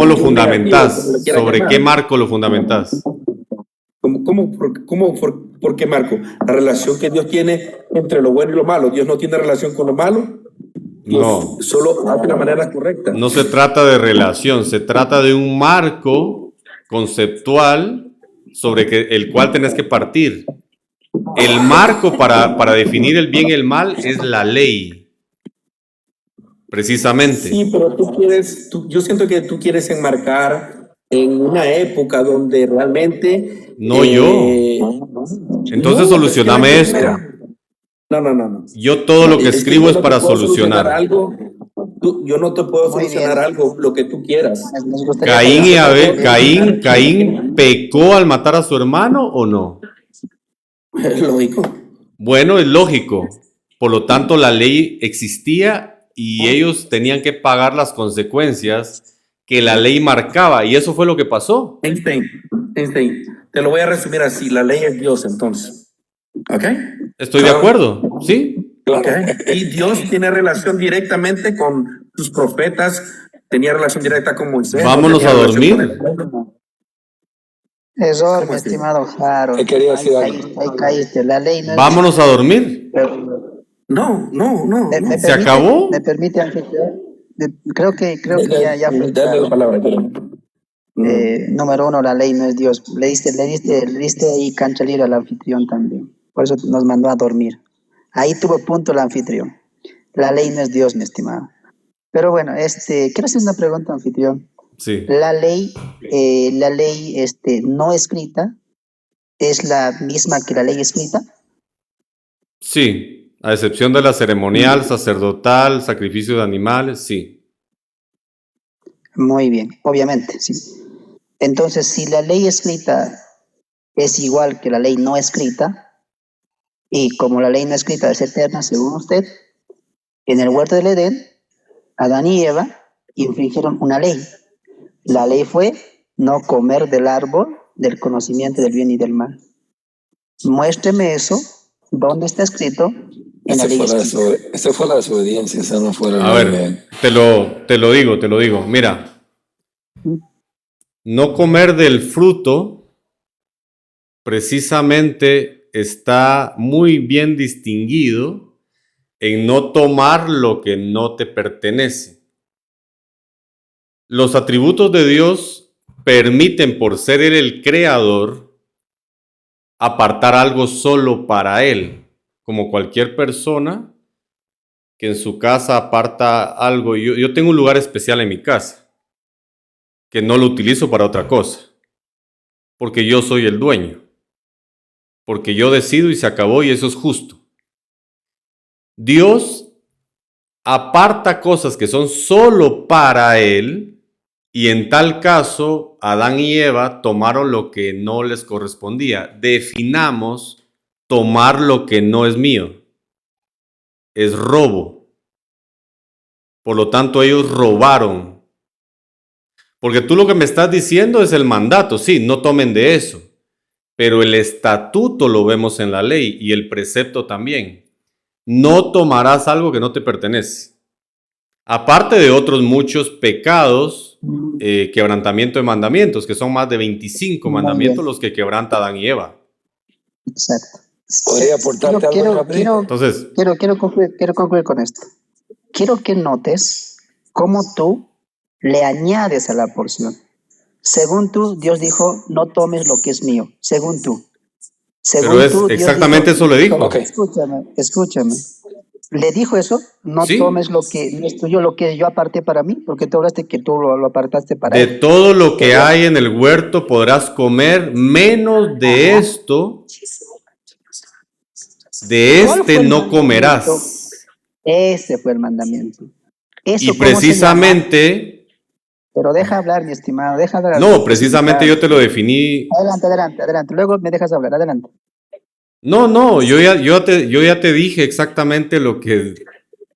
lo positivo, fundamentás? negativo, como le quieran ¿Sobre llamar. qué marco lo fundamentás? ¿Por qué, Marco? La relación que Dios tiene entre lo bueno y lo malo. Dios no tiene relación con lo malo. Dios No, solo hace la manera correcta. no se trata de relación, se trata de un marco conceptual sobre el cual tenés que partir. El marco para definir el bien y el mal es la ley, precisamente. Sí, pero yo siento que tú quieres enmarcar en una época donde realmente... No yo. Entonces solucioname esto. No. Yo todo lo que escribo es para solucionar. Algo. Yo no te puedo Muy solucionar bien. algo, lo que tú quieras. Nos gustaría Caín y saber- Abel, Caín pecó al matar a su hermano o no? Es lógico. Bueno, es lógico. Por lo tanto, la ley existía y ellos tenían que pagar las consecuencias que la ley marcaba. Y eso fue lo que pasó. Einstein, te lo voy a resumir así. La ley es Dios, entonces. ¿Ok? Estoy de acuerdo, ¿sí? Ok. Y Dios tiene relación directamente con sus profetas, tenía relación directa con Moisés. Vámonos tenía a relación dormir. con él. Error, ¿Cómo mi así? estimado Harold. Él quería decir algo. Ahí caíste. La ley no es... Vámonos a dormir. No. ¿Me ¿Se permite? acabó? ¿Me permite, anfitrión? Creo que ya fue Dale la claro. palabra. Número uno, la ley no es Dios. Le diste ahí cancha libre al anfitrión también. Por eso nos mandó a dormir. Ahí tuvo punto el anfitrión. La ley no es Dios, mi estimado. Pero bueno, quiero hacer una pregunta, anfitrión. Sí. La ley no escrita es la misma que la ley escrita. Sí, a excepción de la ceremonial, sacerdotal, sacrificio de animales, sí. Muy bien, obviamente, sí. Entonces, si la ley escrita es igual que la ley no escrita, y como la ley no escrita es eterna, según usted, en el huerto del Edén, Adán y Eva infringieron una ley. La ley fue no comer del árbol del conocimiento del bien y del mal. Muéstreme eso, ¿dónde está escrito? En la ley escrita. Esa fue la desobediencia, esa no fue la A ley. ver, te lo digo. Mira, no comer del fruto precisamente está muy bien distinguido en no tomar lo que no te pertenece. Los atributos de Dios permiten, por ser Él el creador, apartar algo solo para Él, como cualquier persona que en su casa aparta algo. Yo tengo un lugar especial en mi casa, que no lo utilizo para otra cosa, porque yo soy el dueño, porque yo decido y se acabó y eso es justo. Dios aparta cosas que son solo para Él y en tal caso Adán y Eva tomaron lo que no les correspondía. Definamos tomar lo que no es mío. Es robo. Por lo tanto, ellos robaron. Porque tú lo que me estás diciendo es el mandato. Sí, no tomen de eso. Pero el estatuto lo vemos en la ley y el precepto también. No tomarás algo que no te pertenece. Aparte de otros muchos pecados, quebrantamiento de mandamientos, que son más de 25 mandamientos los que quebranta Adán y Eva. Exacto. ¿Podría aportarte algo rapidito? Entonces, Quiero concluir con esto. Quiero que notes cómo tú le añades a la porción. Según tú, Dios dijo, no tomes lo que es mío. Según tú. pero es Dios exactamente dijo, eso le dijo. Ok. Escúchame. ¿Le dijo eso? No Sí. tomes lo que no es tuyo, lo que yo aparté para mí, porque tú hablaste que tú lo apartaste para De él. todo lo que hay en el huerto podrás comer, menos de esto, de ¿Cuál fue este el no mandamiento? comerás. Ese fue el mandamiento. ¿Eso Y cómo se llama? precisamente, Pero deja hablar, mi estimado, deja hablar. no, precisamente yo te lo definí. Adelante. Luego me dejas hablar, adelante. No, yo ya te dije exactamente lo que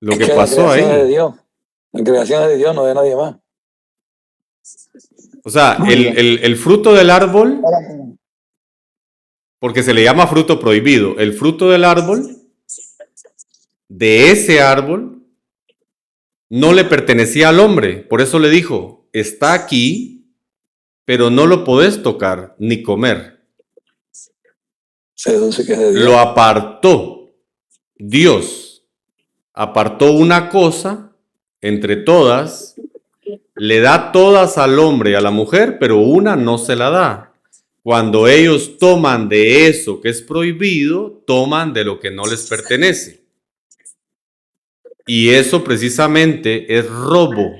pasó la creación es de ahí. Dios. La creación es de Dios, no de nadie más. O sea, Muy bien. el fruto del árbol, Adelante. porque se le llama fruto prohibido, el fruto del árbol, de ese árbol, no le pertenecía al hombre. Por eso le dijo, está aquí, pero no lo podés tocar ni comer. Se deduce que es de Dios. Lo apartó. Dios apartó una cosa entre todas, le da todas al hombre y a la mujer, pero una no se la da. Cuando ellos toman de eso que es prohibido, toman de lo que no les pertenece. Y eso precisamente es robo,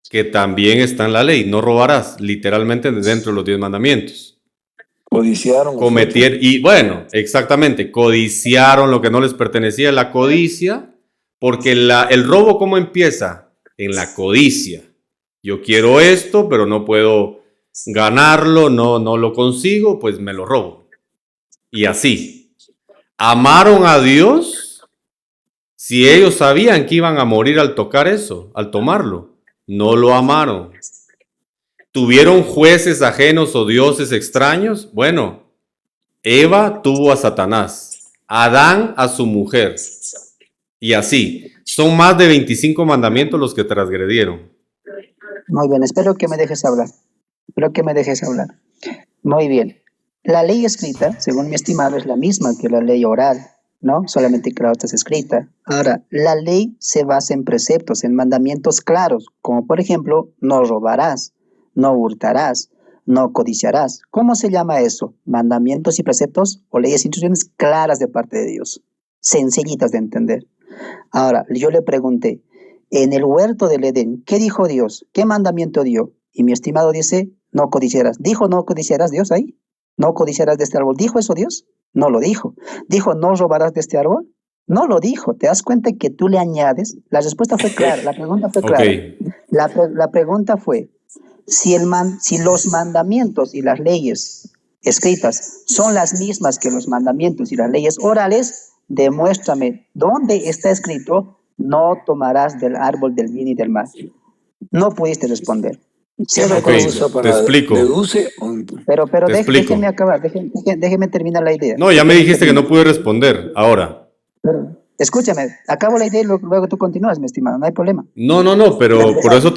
que también está en la ley. No robarás, literalmente dentro de los 10 mandamientos. Codiciaron. Cometer, y bueno, exactamente, codiciaron lo que no les pertenecía, la codicia, porque el robo, ¿cómo empieza? En la codicia. Yo quiero esto, pero no puedo ganarlo, no lo consigo, pues me lo robo. Y así. Amaron a Dios si ellos sabían que iban a morir al tocar eso, al tomarlo. No lo amaron. ¿Tuvieron jueces ajenos o dioses extraños? Bueno, Eva tuvo a Satanás, Adán a su mujer. Y así, son más de 25 mandamientos los que transgredieron. Muy bien, espero que me dejes hablar. Muy bien. La ley escrita, según mi estimado, es la misma que la ley oral, ¿no? Solamente que la otra es escrita. Ahora, la ley se basa en preceptos, en mandamientos claros, como por ejemplo, no robarás, no hurtarás, no codiciarás. ¿Cómo se llama eso? Mandamientos y preceptos o leyes e instrucciones claras de parte de Dios, sencillitas de entender. Ahora, yo le pregunté, en el huerto del Edén, ¿qué dijo Dios? ¿Qué mandamiento dio? Y mi estimado dice, no codiciarás. ¿Dijo no codiciarás Dios ahí? ¿No codiciarás de este árbol? ¿Dijo eso Dios? No lo dijo. ¿Dijo no robarás de este árbol? No lo dijo. ¿Te das cuenta que tú le añades? La respuesta fue clara, la pregunta fue clara. Okay. La pregunta fue, si los mandamientos y las leyes escritas son las mismas que los mandamientos y las leyes orales, demuéstrame dónde está escrito, no tomarás del árbol del bien y del mal. No pudiste responder. Okay, te explico. Pero déjeme acabar, déjeme terminar la idea. No, ya me dijiste que no pude responder. Ahora. Escúchame, acabo la idea y luego tú continúas, mi estimado, no hay problema. No, pero por eso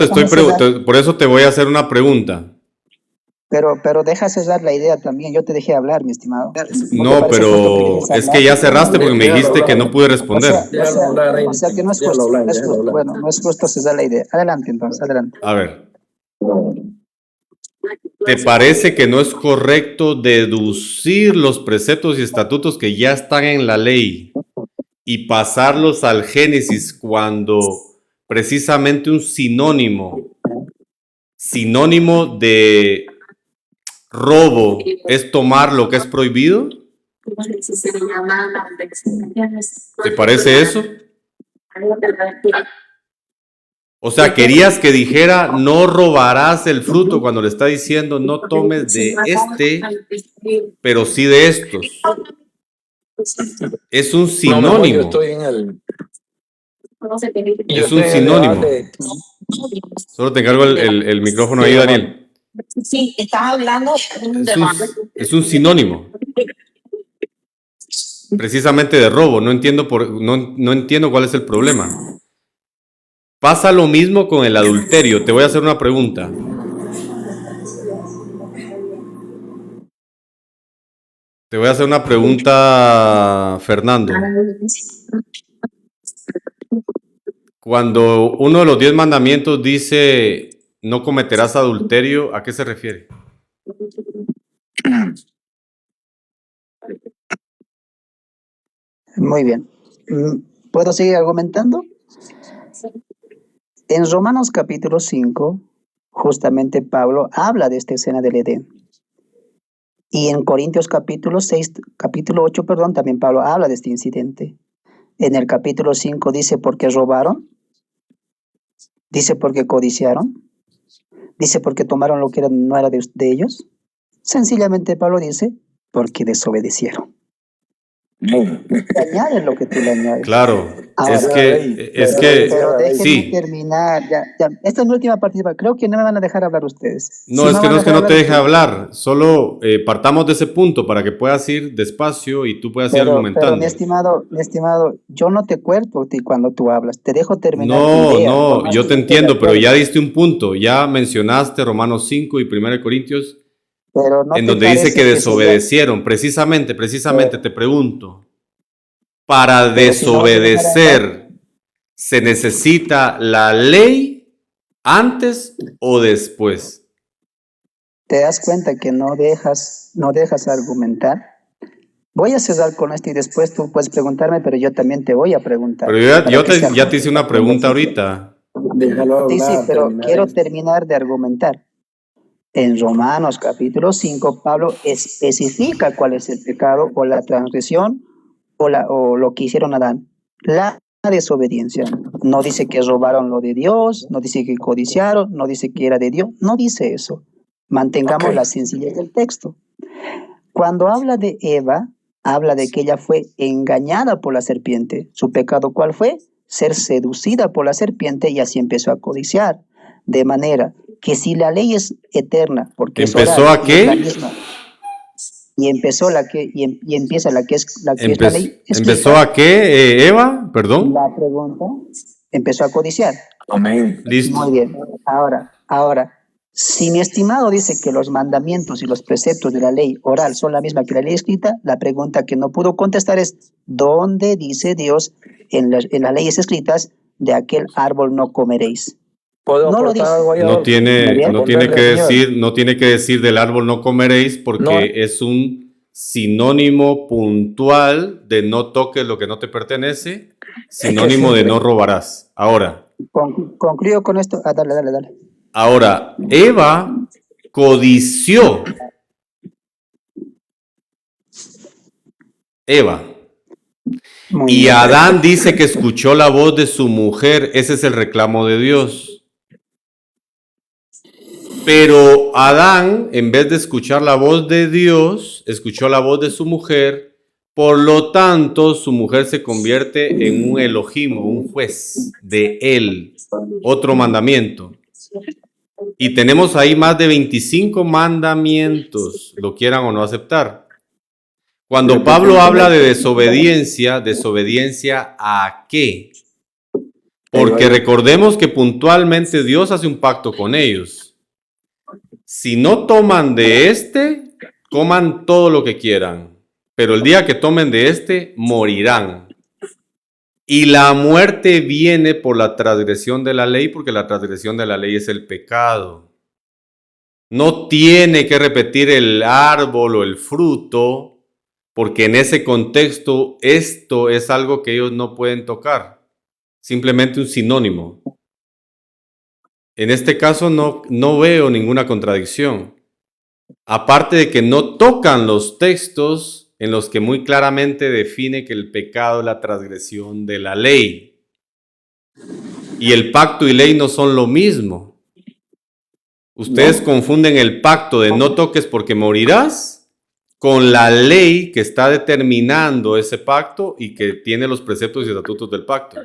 por eso te voy a hacer una pregunta. Pero deja cerrar la idea también, yo te dejé hablar, mi estimado. No, pero es que ya cerraste porque me dijiste que no pude responder. O sea que no es justo, bueno, no es justo cerrar la idea. Adelante entonces, adelante. A ver. ¿Te parece que no es correcto deducir los preceptos y estatutos que ya están en la ley y pasarlos al Génesis cuando precisamente un sinónimo de robo es tomar lo que es prohibido? ¿Te parece eso? O sea, querías que dijera no robarás el fruto cuando le está diciendo no tomes de este, pero sí de estos. Es un sinónimo. Es un sinónimo. Solo te encargo el micrófono ahí, Daniel. Sí, estás hablando. Es un sinónimo. Precisamente de robo. No entiendo cuál es el problema. Pasa lo mismo con el adulterio. Te voy a hacer una pregunta. Te voy a hacer una pregunta, Fernando. Cuando uno de los 10 mandamientos dice no cometerás adulterio, ¿a qué se refiere? Muy bien. ¿Puedo seguir argumentando? En Romanos capítulo 5, justamente Pablo habla de esta escena del Edén. Y en Corintios capítulo 8, también Pablo habla de este incidente. En el capítulo 5 dice porque robaron, dice porque codiciaron, dice porque tomaron lo que no era de ellos. Sencillamente Pablo dice porque desobedecieron. Te añades lo que tú le añades. Claro, Ahora, es pero déjenme sí. terminar. Ya. Esta es mi última participación. Creo que no me van a dejar hablar ustedes. No, Sí es me que van no a es que dejar no te hablar deje ustedes. hablar, solo partamos de ese punto para que puedas ir despacio y tú puedas ir Pero argumentando. mi estimado, yo no te cuerpo cuando tú hablas. Te dejo terminar tu No, idea. por no, más yo que te no esté de entiendo, pero acuerdo. ya diste un punto, ya mencionaste Romanos 5 y 1 Corintios, Pero no en te donde dice que parece que sería. desobedecieron. Precisamente te pregunto, para Pero si no vas a dejar hablar, desobedecer, ¿se necesita la ley antes o después? te das cuenta que no dejas argumentar. Voy a cerrar con esto y después tú puedes preguntarme, pero yo también te voy a preguntar. Pero yo Para que sea ya te justa hice una la pregunta conversación. ahorita. Déjalo Sí, hablar, pero terminar quiero esto. terminar de argumentar. En Romanos capítulo 5, Pablo especifica cuál es el pecado o la transgresión o lo que hicieron Adán. La desobediencia. No dice que robaron lo de Dios, no dice que codiciaron, no dice que era de Dios, no dice eso. Mantengamos Ok. la sencillez del texto. Cuando habla de Eva, habla de que ella fue engañada por la serpiente. ¿Su pecado cuál fue? Ser seducida por la serpiente y así empezó a codiciar. De manera que si la ley es eterna, porque es ¿Empezó oral a y es la qué? misma, y empieza la que es la ley ¿Empezó escrita, a qué, Eva? Perdón. la pregunta empezó a codiciar. Amén. Listo. Muy bien. Ahora, si mi estimado dice que los mandamientos y los preceptos de la ley oral son la misma que la ley escrita, la pregunta que no pudo contestar es, ¿dónde dice Dios en las leyes escritas de aquel árbol no comeréis? ¿Puedo No lo aportar dice. algo ahí, No Adolfo? tiene, no tiene que Responderle, señor. decir, no tiene que decir del árbol no comeréis porque No. es un sinónimo puntual de no toques lo que no te pertenece, sinónimo de simple. no robarás. Ahora, Concluyo con esto. Dale. Eva codició. Eva. Muy Y bien. Adán dice que escuchó la voz de su mujer. Ese es el reclamo de Dios. Pero Adán, en vez de escuchar la voz de Dios, escuchó la voz de su mujer. Por lo tanto, su mujer se convierte en un Elohim, un juez de él. Otro mandamiento. Y tenemos ahí más de 25 mandamientos, lo quieran o no aceptar. Cuando Pablo habla de desobediencia, ¿desobediencia a qué? Porque recordemos que puntualmente Dios hace un pacto con ellos. Si no toman de este, coman todo lo que quieran, pero el día que tomen de este, morirán. Y la muerte viene por la transgresión de la ley, porque la transgresión de la ley es el pecado. No tiene que repetir el árbol o el fruto, porque en ese contexto esto es algo que ellos no pueden tocar. Simplemente un sinónimo. En este caso no veo ninguna contradicción. Aparte de que no tocan los textos en los que muy claramente define que el pecado es la transgresión de la ley. Y el pacto y ley no son lo mismo. Ustedes confunden el pacto de no toques porque morirás con la ley que está determinando ese pacto y que tiene los preceptos y estatutos del pacto.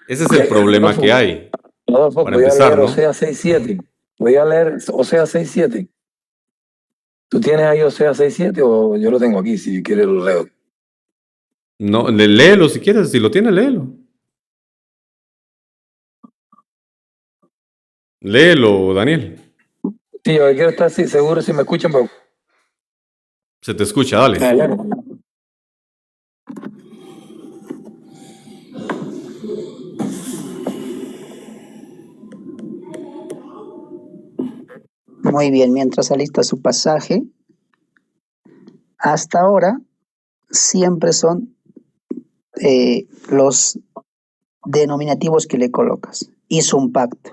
Ese es el problema que hay. Adolfo, Para voy empezar, a leer ¿no? Oseas 6:7. Voy a leer Oseas 6:7. ¿Tú tienes ahí Oseas 6:7 o yo lo tengo aquí? Si quieres lo leo. No, léelo si quieres, si lo tienes, léelo. Léelo, Daniel. Sí, yo quiero estar seguro si me escuchan. Pero... Se te escucha, dale. Muy bien, mientras alista su pasaje, hasta ahora siempre son los denominativos que le colocas. Hizo un pacto.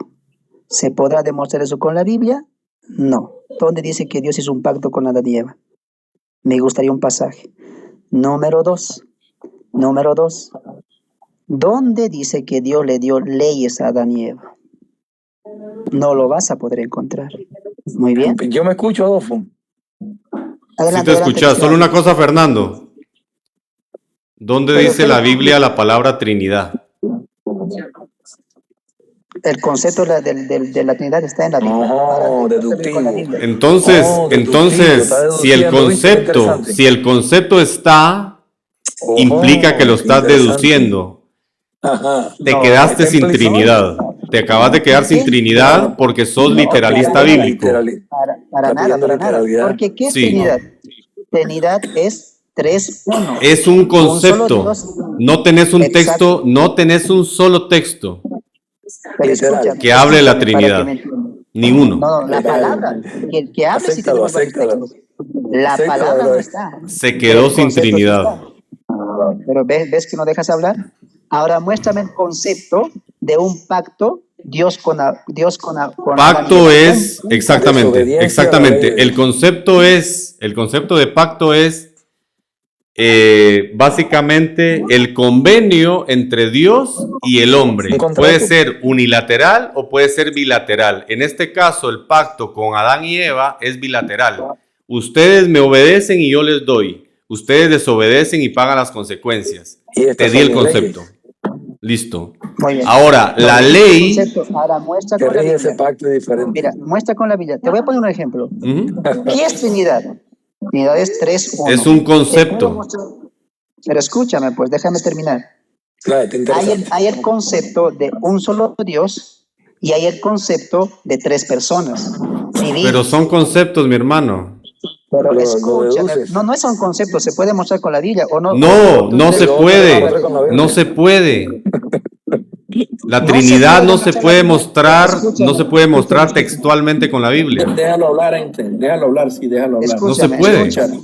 ¿Se podrá demostrar eso con la Biblia? No. ¿Dónde dice que Dios hizo un pacto con Adán y Eva? Me gustaría un pasaje. Número dos. ¿Dónde dice que Dios le dio leyes a Adán y Eva? No lo vas a poder encontrar. Muy bien. Yo me escucho, Adolfo. Sí te escuchas. Solo una cosa, Fernando. ¿Dónde Pero dice la Biblia la palabra Trinidad? el concepto de la Trinidad está en la Biblia. No, Ahora, deductivo. con la Biblia. Entonces, Oh, entonces, está si el deduciendo, ¿viste? Qué interesante. si el concepto está, Ojo, implica que lo estás interesante. deduciendo. Ajá. Te No, quedaste está sin implícito. Trinidad. Te acabas de quedar sin ¿Qué? Trinidad porque sos literalista bíblico. Para Está nada, pidiendo para nada. literalidad. Porque ¿qué es Sí. Trinidad? Trinidad es 3-1. Es un Un solo concepto. Dios. No tenés un Exacto. texto, no tenés un solo texto Pero Literal. escúchame, que hable de la escúchame, para Trinidad. que me entiendas. Ni uno. No, la palabra. Que hable si Acéptalo, tenemos varios acéptalo. textos. La Acéptalo, palabra no brother. está. Se quedó El sin concepto sí Trinidad. está. Pero ves que no dejas hablar. Ahora muéstrame el concepto de un pacto Dios con Adán y Pacto Eva. es, exactamente, Desobediencia exactamente. a la ley. El concepto de pacto es básicamente el convenio entre Dios y el hombre. Un contrato. Puede ser unilateral o puede ser bilateral. En este caso, el pacto con Adán y Eva es bilateral. Ustedes me obedecen y yo les doy. Ustedes desobedecen y pagan las consecuencias. Y estas Te di son el mis concepto. leyes. Listo. Muy bien. Ahora, la el ley... concepto, ahora muestra Que con la rige ese Biblia. pacto es diferente. Mira, muestra con la Biblia. Te voy a poner un ejemplo. Ujú. ¿Qué es Trinidad? Trinidad es 3-1. Es un Te puedo concepto. mostrar- Pero escúchame, pues déjame terminar. Claro, está interesante. Hay el concepto de un solo Dios y hay el concepto de 3 personas. Divinas. Pero son conceptos, mi hermano. Pero Lo escúchame, deduces. no es un concepto, se puede mostrar con la Biblia o no. No, Tú no crees- se Yo puede. te lo con la Biblia. No se puede. La No se Trinidad puede no se mostrar puede la Biblia. mostrar, Escúchame, no se puede mostrar escúchame. textualmente con la Biblia. Déjalo hablar, Einstein. Déjalo hablar, sí, déjalo hablar. No se Escúchame, puede. escúchame.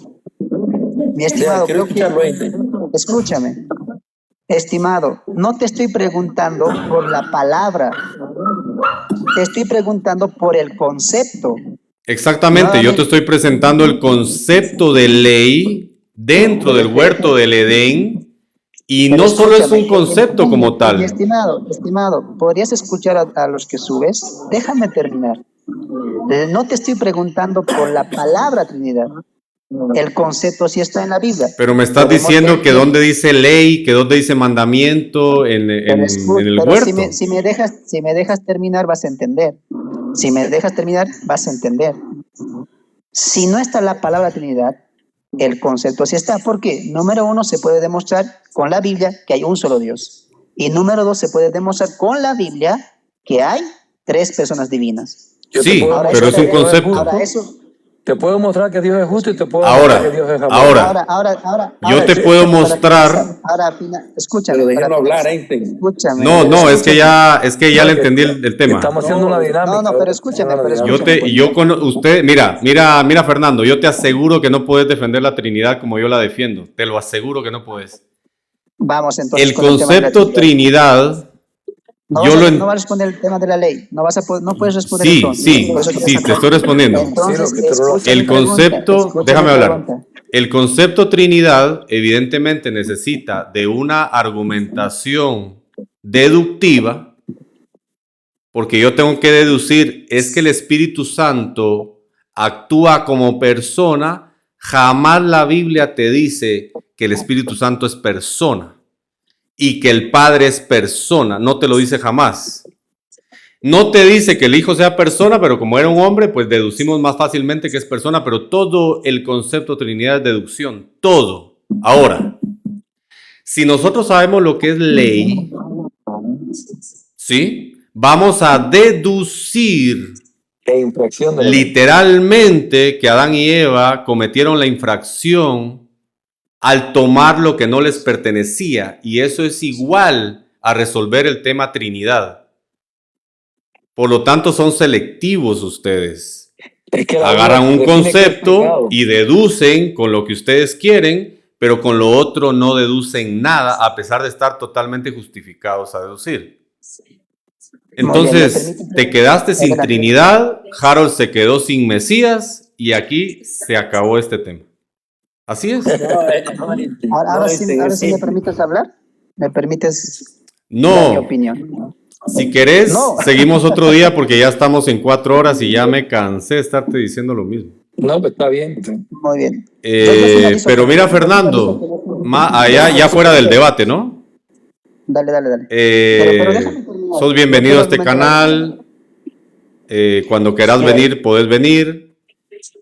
Mi estimado, Quiero creo que... escucharlo, Einstein. Escúchame. Estimado, no te estoy preguntando por la palabra. Te estoy preguntando por el concepto. Exactamente, yo te estoy presentando el concepto de ley dentro del huerto del Edén y Pero no solo es escúchame, un concepto como Mi tal. estimado, ¿podrías escuchar a los que subes? Déjame terminar. No te estoy preguntando por la palabra Trinidad. El concepto sí está en la Biblia. Pero me estás Podemos diciendo ver que dónde dice ley, que dónde dice mandamiento en el pero huerto. si me dejas terminar, vas a entender. Si me dejas terminar, vas a entender. Si no está la palabra Trinidad, el concepto sí está. ¿Por qué? Número 1, se puede demostrar con la Biblia que hay un solo Dios. Y número 2, se puede demostrar con la Biblia que hay 3 personas divinas. Yo te Sí, puedo Ahora, pero mostrar es un que Dios concepto. Ahora eso... Te puedo mostrar que Dios es justo y te puedo Ahora, mostrar que Dios es amor. ahora. Yo te sí, puedo para mostrar. finalizar, escúchame. Pero déjalo para hablar, finalizar, Einstein. escúchame. No, es que ya le No, entendí el tema. Estamos haciendo una dinámica. No, pero escúchame, pero escúchame. Yo con usted, mira, Fernando, yo te aseguro que no puedes defender la Trinidad como yo la defiendo. Te lo aseguro que no puedes. Vamos entonces El con tema de la concepto Trinidad, No yo vas, lo no vas a responder el tema de la ley. No puedes responder Sí, entonces. sí, Por eso sí, vas a- te estoy respondiendo. Entonces, Sí, lo que tú lo- escucha El mi pregunta, concepto, escucha déjame mi hablar. pregunta. El concepto Trinidad evidentemente necesita de una argumentación deductiva, porque yo tengo que deducir, es que el Espíritu Santo actúa como persona. Jamás la Biblia te dice que el Espíritu Santo es persona y que el Padre es persona, no te lo dice jamás. No te dice que el Hijo sea persona, pero como era un hombre, pues deducimos más fácilmente que es persona, pero todo el concepto de Trinidad es deducción, todo. Ahora, si nosotros sabemos lo que es ley, ¿sí? Vamos a deducir E infracción de la ley. literalmente que Adán y Eva cometieron la infracción al tomar lo que no les pertenecía, y eso es igual a resolver el tema Trinidad. Por lo tanto, son selectivos ustedes. Es que la Agarran un Biblia define qué es concepto pecado. y deducen con lo que ustedes quieren, pero con lo otro no deducen nada, a pesar de estar totalmente justificados a deducir. Entonces, te quedaste sin Trinidad, Harold se quedó sin Mesías, y aquí se acabó este tema. Así es. Ahora sí me permites hablar. ¿Me permites dar mi No, opinión? si querés, No. seguimos otro día porque ya estamos en 4 horas y ya me cansé de estarte diciendo lo mismo. No, pues está bien. Muy bien. Yo finalizo Pero con- mira, Fernando, allá ya fuera del debate, ¿no? Dale. Pero déjame terminar. Sos bienvenido a Quiero este comentar algo. canal. Cuando quieras venir, podés venir.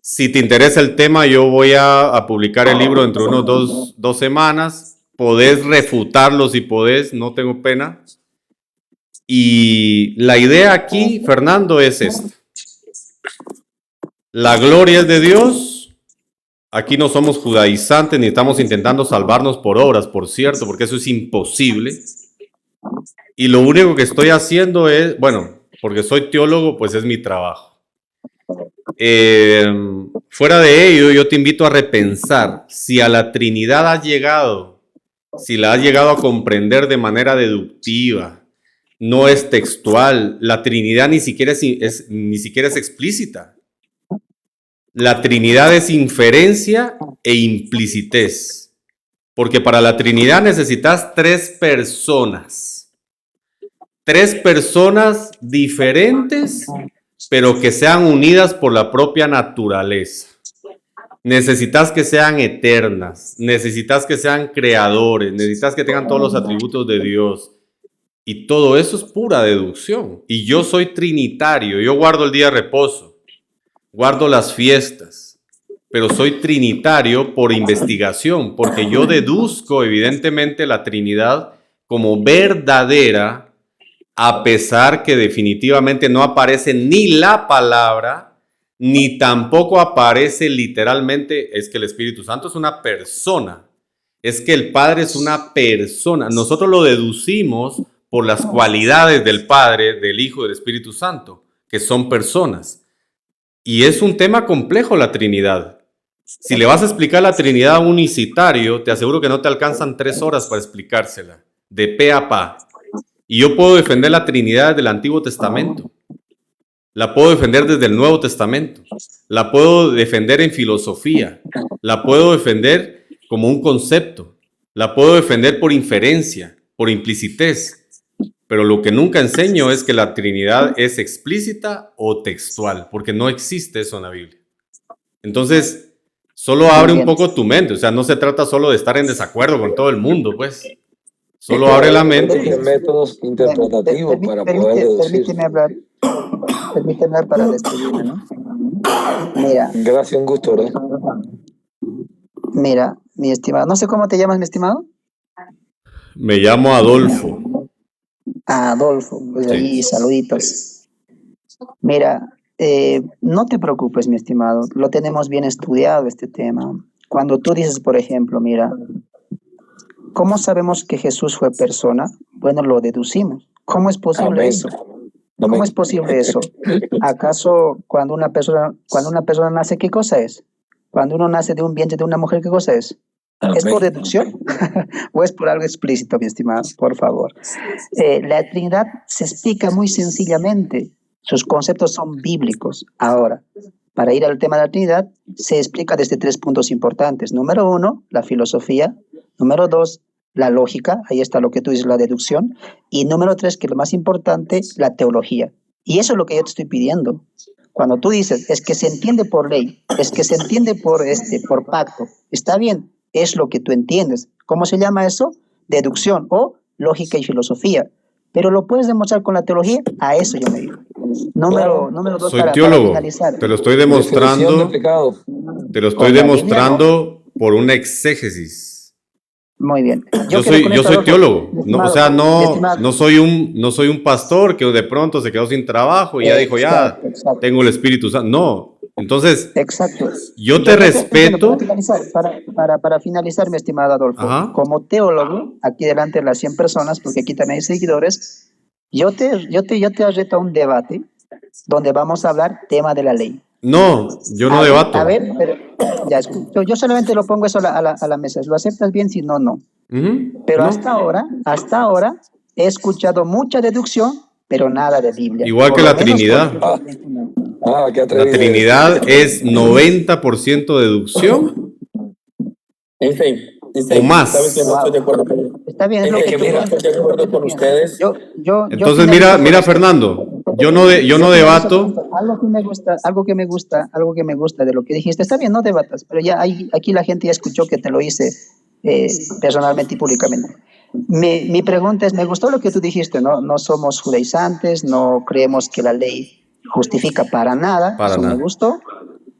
Si te interesa el tema, yo voy a publicar el libro dentro de unos dos semanas. Podés refutarlo si podés, no tengo pena. Y la idea aquí, Fernando, es esta. La gloria es de Dios. Aquí no somos judaizantes ni estamos intentando salvarnos por obras, por cierto, porque eso es imposible. Y lo único que estoy haciendo es, bueno, porque soy teólogo, pues es mi trabajo. Fuera de ello, yo te invito a repensar si a la Trinidad has llegado, si la has llegado a comprender de manera deductiva, no es textual. La Trinidad ni siquiera es explícita. La Trinidad es inferencia e implicitez, porque para la Trinidad necesitas tres personas diferentes, pero que sean unidas por la propia naturaleza. Necesitas que sean eternas, necesitas que sean creadores, necesitas que tengan todos los atributos de Dios. Y todo eso es pura deducción. Y yo soy trinitario, yo guardo el día de reposo, guardo las fiestas, pero soy trinitario por investigación, porque yo deduzco evidentemente la Trinidad como verdadera, a pesar que definitivamente no aparece ni la palabra, ni tampoco aparece literalmente, es que el Espíritu Santo es una persona, es que el Padre es una persona. Nosotros lo deducimos por las cualidades del Padre, del Hijo y del Espíritu Santo, que son personas. Y es un tema complejo la Trinidad. Si le vas a explicar la Trinidad a un unicitario, te aseguro que no te alcanzan 3 horas para explicársela, de pe a pa. Y yo puedo defender la Trinidad desde el Antiguo Testamento. La puedo defender desde el Nuevo Testamento. La puedo defender en filosofía. La puedo defender como un concepto. La puedo defender por inferencia, por implicitez. Pero lo que nunca enseño es que la Trinidad es explícita o textual, porque no existe eso en la Biblia. Entonces, solo abre un poco tu mente. O sea, no se trata solo de estar en desacuerdo con todo el mundo, pues. Solo abre la mente. Métodos interpretativos para poder deducir. Permíteme hablar para despedirme, ¿no? Mira. Gracias, un gusto, ¿verdad? Mira, mi estimado. No sé cómo te llamas, mi estimado. Me llamo Adolfo. Adolfo, pues ahí saluditos. Mira, no te preocupes, mi estimado, lo tenemos bien estudiado este tema. Cuando tú dices, por ejemplo, mira, ¿cómo sabemos que Jesús fue persona? Bueno, lo deducimos. ¿Cómo es posible eso? ¿Cómo es posible eso? ¿Acaso cuando una persona nace, qué cosa es? Cuando uno nace de un vientre de una mujer, ¿qué cosa es? ¿Es por deducción o es por algo explícito, mi estimado? Por favor. La Trinidad se explica muy sencillamente. Sus conceptos son bíblicos. Ahora, para ir al tema de la Trinidad, se explica desde 3 puntos importantes. Número 1, la filosofía. Número 2, la lógica. Ahí está lo que tú dices, la deducción. Y número 3, que es lo más importante, la teología. Y eso es lo que yo te estoy pidiendo. Cuando tú dices, es que se entiende por ley, es que se entiende por pacto. Está bien. Es lo que tú entiendes. ¿Cómo se llama eso? Deducción o lógica y filosofía. Pero lo puedes demostrar con la teología. A eso yo me digo. Número 2 Soy teólogo. Te lo estoy demostrando. Te lo estoy demostrando por una exégesis. Muy bien. Yo soy teólogo. No, o sea, no soy un pastor que de pronto se quedó sin trabajo y ya dijo, exacto. Tengo el Espíritu Santo. No. Entonces, exacto. Yo te respeto. Para finalizar, mi estimado Adolfo, ajá, como teólogo, aquí delante de las 100 personas, porque aquí también hay seguidores, yo te reto a un debate donde vamos a hablar tema de la ley. No, yo no debato. A ver, pero, ya escucho, yo solamente lo pongo eso a la mesa. ¿Lo aceptas bien? Si no, no. Pero no. Hasta ahora, he escuchado mucha deducción, pero nada de Biblia. Igual que la Trinidad. La Trinidad es 90% deducción. En fin. O más. ¿Sabes que no estoy de acuerdo con Está bien, es lo que no estoy de acuerdo con ustedes. Entonces, mira, Fernando, yo no debato. Algo que me gusta de lo que dijiste. Está bien, no debatas, pero ya aquí la gente ya escuchó que te lo hice personalmente y públicamente. Mi pregunta es, me gustó lo que tú dijiste, ¿no? No somos judaizantes, no creemos que la ley justifica para nada, Para eso nada. me gustó.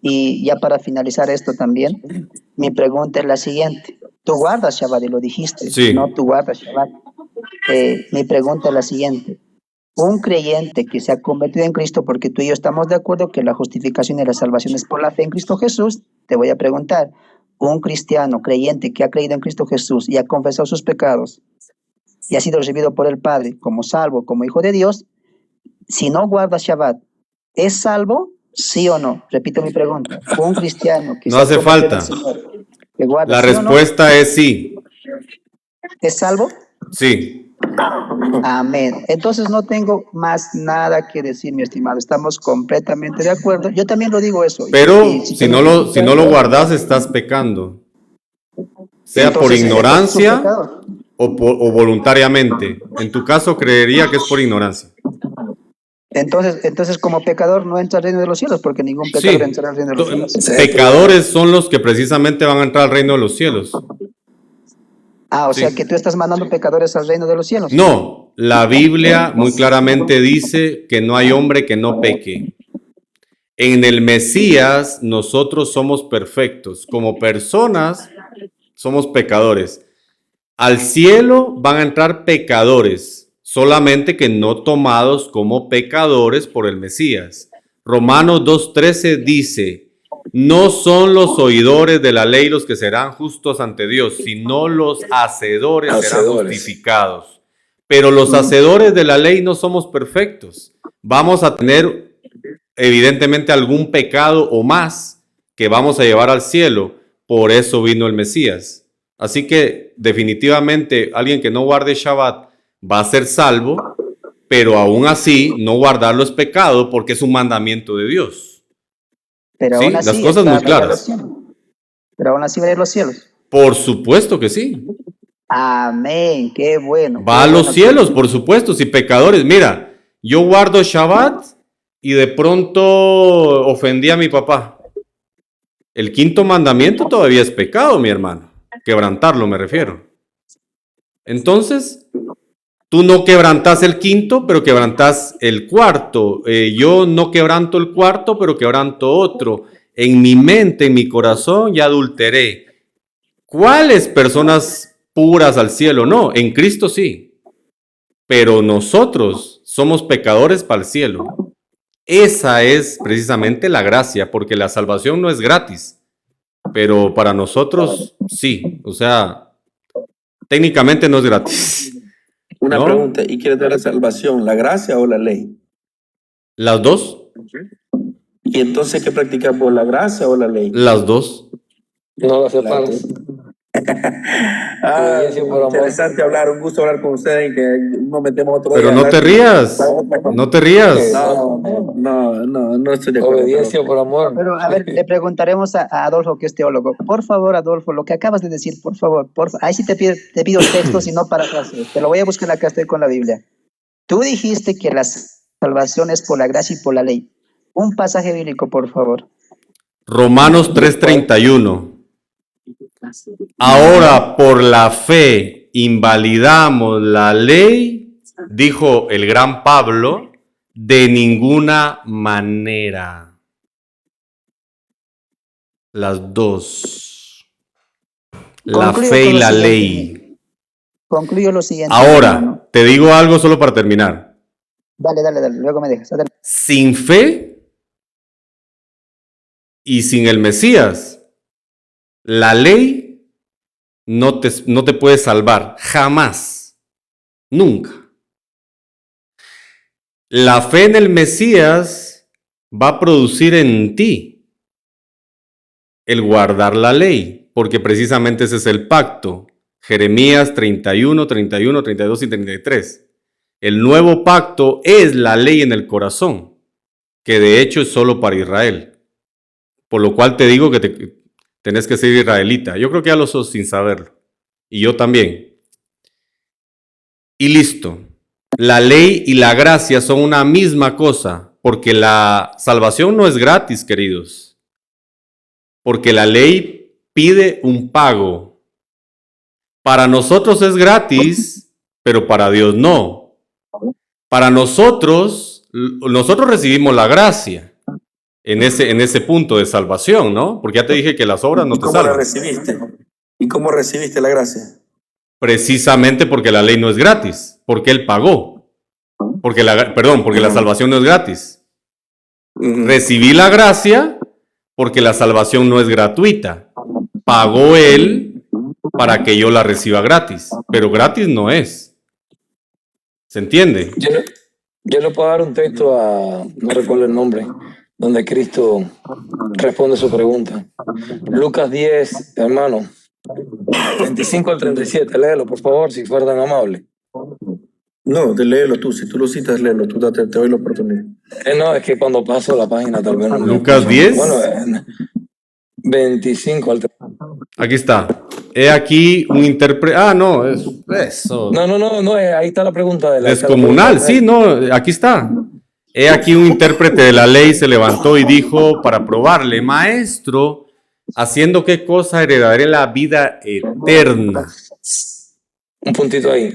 Y ya para finalizar esto también, mi pregunta es la siguiente. Tú guardas Shabbat y lo dijiste, Sí. ¿no? Tú guardas Shabbat. Mi pregunta es la siguiente. Un creyente que se ha convertido en Cristo, porque tú y yo estamos de acuerdo que la justificación y la salvación es por la fe en Cristo Jesús, te voy a preguntar, un cristiano creyente que ha creído en Cristo Jesús y ha confesado sus pecados y ha sido recibido por el Padre como salvo, como hijo de Dios, si no guarda Shabbat, ¿es salvo? ¿Sí o no? Repito mi pregunta. Un cristiano que No se ha hace convertido falta. al Señor, que guarda, La ¿sí o no? respuesta es sí. ¿Es salvo? Sí. Amén. Entonces no tengo más nada que decir, mi estimado. Estamos completamente de acuerdo. Yo también lo digo eso. Pero Y si no lo guardas, estás pecando. Sea por entonces, ignorancia es un pecado. o voluntariamente. En tu caso, creería que es por ignorancia. Entonces, como pecador no entra al reino de los cielos, porque ningún pecador Sí. entra al reino de los cielos. Pecadores son los que precisamente van a entrar al reino de los cielos. O Sí. sea que tú estás mandando pecadores al reino de los cielos. No, la Biblia muy claramente dice que no hay hombre que no peque. En el Mesías nosotros somos perfectos. Como personas somos pecadores. Al cielo van a entrar pecadores, solamente que no tomados como pecadores por el Mesías. Romanos 2:13 dice, no son los oidores de la ley los que serán justos ante Dios, sino los hacedores serán justificados. Pero los hacedores de la ley no somos perfectos. Vamos a tener evidentemente algún pecado o más que vamos a llevar al cielo. Por eso vino el Mesías. Así que definitivamente alguien que no guarde Shabbat va a ser salvo, pero aún así no guardarlo es pecado porque es un mandamiento de Dios. Pero Sí, aún así las cosas está muy arriba de claras. los cielos. Pero aún así va a ir a los cielos. Por supuesto que sí. Amén, qué bueno. Va a los cielos, por supuesto, si pecadores. Mira, yo guardo Shabbat y de pronto ofendí a mi papá. El quinto mandamiento todavía es pecado, mi hermano. Quebrantarlo me refiero. Entonces, tú no quebrantas el quinto, pero quebrantas el cuarto. Yo no quebranto el cuarto, pero quebranto otro. En mi mente, en mi corazón, ya adulteré. ¿Cuáles personas puras al cielo? No, en Cristo sí. Pero nosotros somos pecadores para el cielo. Esa es precisamente la gracia, porque la salvación no es gratis. Pero para nosotros sí. O sea, técnicamente no es gratis. Una ¿No? pregunta, ¿y quieres ver la salvación, la gracia o la ley? Las dos. ¿Y entonces qué practicamos, la gracia o la ley? Las dos. No lo separes. Obediencia por amor. Interesante hablar, un gusto hablar con ustedes y que nos metemos otro Pero día. no te rías. No te rías. No estoy de acuerdo. Obediencia por amor. Pero a ver, le preguntaremos a Adolfo, que es teólogo. Por favor, Adolfo, lo que acabas de decir, por favor. Ahí sí te pido textos y no parafraseos. Te lo voy a buscar acá, estoy con la Biblia. Tú dijiste que la salvación es por la gracia y por la ley. Un pasaje bíblico, por favor. Romanos 3:31. Ahora por la fe invalidamos la ley, dijo el gran Pablo, de ninguna manera. Las dos. La Concluyo fe con y lo la siguiente. ley. Concluyo lo siguiente. Ahora, hermano. te digo algo solo para terminar. Dale, luego me dejas. Adelante. Sin fe y sin el Mesías, la ley no te puede salvar, jamás, nunca. La fe en el Mesías va a producir en ti el guardar la ley, porque precisamente ese es el pacto. Jeremías 31, 31, 32 y 33. El nuevo pacto es la ley en el corazón, que de hecho es solo para Israel. Por lo cual te digo que tenés que ser israelita. Yo creo que ya lo sos sin saberlo. Y yo también. Y listo. La ley y la gracia son una misma cosa, porque la salvación no es gratis, queridos. Porque la ley pide un pago. Para nosotros es gratis, pero para Dios no. Para nosotros recibimos la gracia en ese punto de salvación, ¿no? Porque ya te dije que las obras no te ¿Cómo la salvan. recibiste? ¿Y cómo recibiste la gracia? Precisamente porque la ley no es gratis, porque Él pagó. Porque la salvación no es gratis. Recibí la gracia porque la salvación no es gratuita. Pagó Él para que yo la reciba gratis, pero gratis no es. ¿Se entiende? Yo le puedo dar un texto no recuerdo el nombre, donde Cristo responde su pregunta. Lucas 10, hermano, 25 al 37, léelo, por favor, si fuera tan amable. No, léelo tú. Si tú lo citas, léelo. Tú te doy la oportunidad. No, es que cuando paso la página tal vez no. Lucas 10. Bueno, 25 al 37. Aquí está. He aquí un intérprete. No, eso. No, ahí está la pregunta de la descomunal, sí, no, aquí está. He aquí un intérprete de la ley se levantó y dijo para probarle: Maestro, ¿haciendo qué cosa heredaré la vida eterna? Un puntito ahí.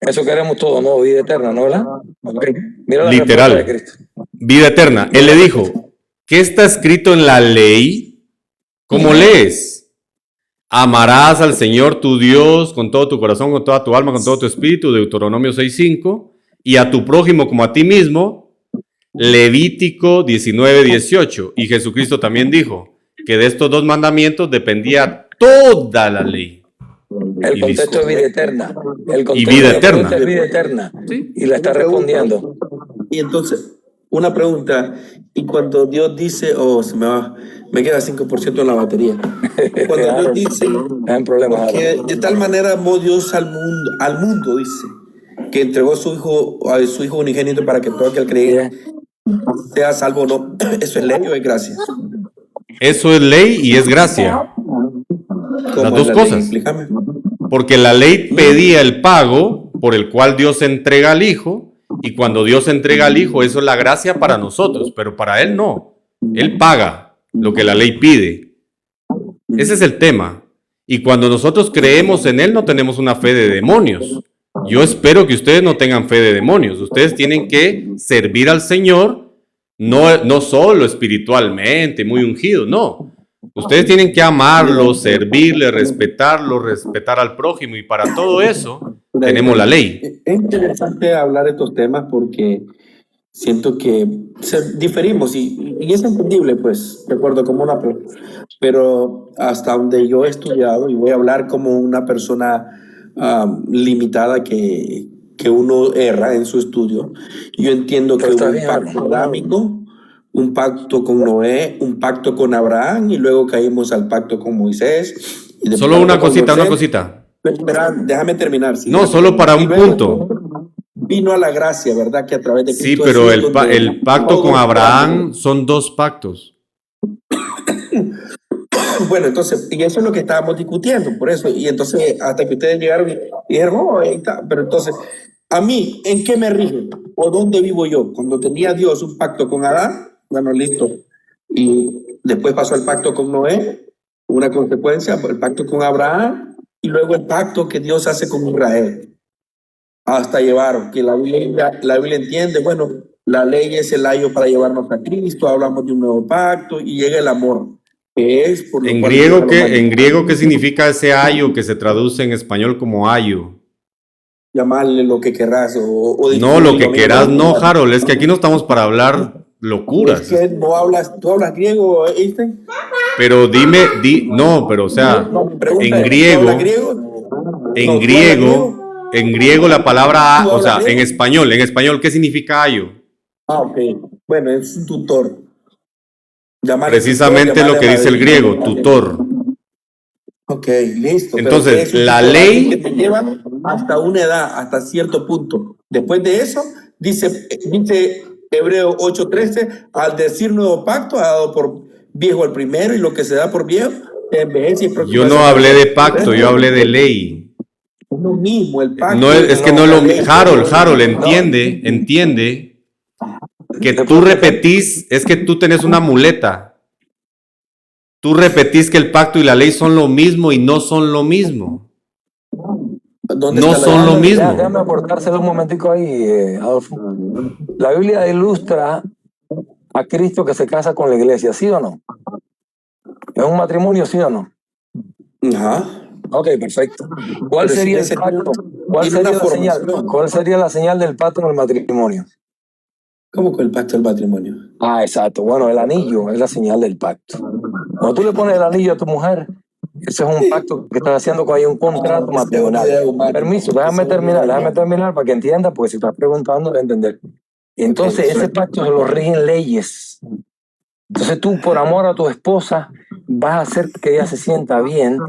Eso queremos todos, ¿no? Vida eterna, ¿no? ¿Verdad? Okay. Mira la literal. respuesta de Cristo. Vida eterna. Él le dijo: ¿qué está escrito en la ley? ¿Cómo lees? Amarás al Señor tu Dios con todo tu corazón, con toda tu alma, con todo tu espíritu, Deuteronomio 6:5, y a tu prójimo como a ti mismo, Levítico 19:18. Y Jesucristo también dijo que de estos dos mandamientos dependía toda la ley. El contexto es vida eterna. Y vida eterna. Es vida eterna. ¿Sí? Y la está respondiendo. Y entonces, una pregunta. Y cuando Dios dice, me queda 5% en la batería. Cuando Dios dice que de tal manera amó Dios al mundo, dice, que entregó a su hijo unigénito para que todo aquel creyera sea salvo o no. ¿Eso es ley o es gracia? Eso es ley y es gracia. Las dos cosas. Explícame. Porque la ley pedía el pago por el cual Dios entrega al Hijo, y cuando Dios entrega al Hijo, eso es la gracia para nosotros, pero para Él no. Él paga lo que la ley pide. Ese es el tema. Y cuando nosotros creemos en Él, no tenemos una fe de demonios. Yo espero que ustedes no tengan fe de demonios. Ustedes tienen que servir al Señor, no solo espiritualmente, muy ungido, no. Ustedes tienen que amarlo, servirle, respetarlo, respetar al prójimo, y para todo eso tenemos la ley. Es interesante hablar de estos temas porque siento que diferimos y es entendible, pues, de acuerdo como una persona. Pero hasta donde yo he estudiado, y voy a hablar como una persona limitada que uno erra en su estudio, yo entiendo que hubo un pacto adámico, un pacto con Noé, un pacto con Abraham, y luego caímos al pacto con Moisés. Y solo una cosita. Espera, déjame terminar. ¿Sí? No, solo para un punto. Vino a la gracia, ¿verdad? Que a través de Cristo. Sí, pero el pacto con Abraham son dos pactos. Bueno, entonces, y eso es lo que estábamos discutiendo, por eso. Y entonces, hasta que ustedes llegaron y dijeron, ahí está. Pero entonces, a mí, ¿en qué me rige? ¿O dónde vivo yo? Cuando tenía Dios un pacto con Adán, bueno, listo. Y después pasó el pacto con Noé, una consecuencia, el pacto con Abraham, y luego el pacto que Dios hace con Israel. Hasta llevar, que la Biblia entiende, bueno, la ley es el ayo para llevarnos a Cristo, hablamos de un nuevo pacto, y llega el amor, que es por lo en cual griego, ¿qué significa ese ayo que se traduce en español como ayo? Llamarle lo que querrás. No, lo que querás, no, Harold, es que aquí no estamos para hablar locuras. Es que tú hablas griego, Einstein. Pero no, pero o sea, en griego la palabra, o sea, en español, ¿qué significa ayo? Ok, bueno, es un tutor. Precisamente lo que dice el griego, tutor. Ok, listo. Entonces, la ley que te lleva hasta una edad, hasta cierto punto. Después de eso, dice Hebreo 8:13, al decir nuevo pacto, ha dado por viejo el primero, y lo que se da por viejo envejece y próximo. Yo no hablé de pacto, yo hablé de ley. Es lo mismo, el pacto. No, es que no lo mismo. Harold, entiende que tú repetís, es que tú tenés una muleta. Tú repetís que el pacto y la ley son lo mismo y no son lo mismo. ¿Dónde No está son lo mismo. Déjame aportárselo un momentico ahí, Adolfo. La Biblia ilustra a Cristo que se casa con la iglesia, ¿sí o no? ¿Es un matrimonio, sí o no? Ajá. Ok, perfecto. ¿Cuál Pero sería ese el pacto? ¿Cuál tiene una sería la señal? formación. ¿Cuál sería la señal del pacto en el matrimonio? ¿Cómo que el pacto del matrimonio? Ah, exacto. Bueno, el anillo es la señal del pacto. Cuando tú le pones el anillo a tu mujer, ese es un pacto que estás haciendo con ella, un contrato matrimonial. Permiso, déjame terminar para que entiendas, porque si estás preguntando, de entender. Entonces, ese pacto se lo rigen leyes. Entonces tú, por amor a tu esposa, vas a hacer que ella se sienta bien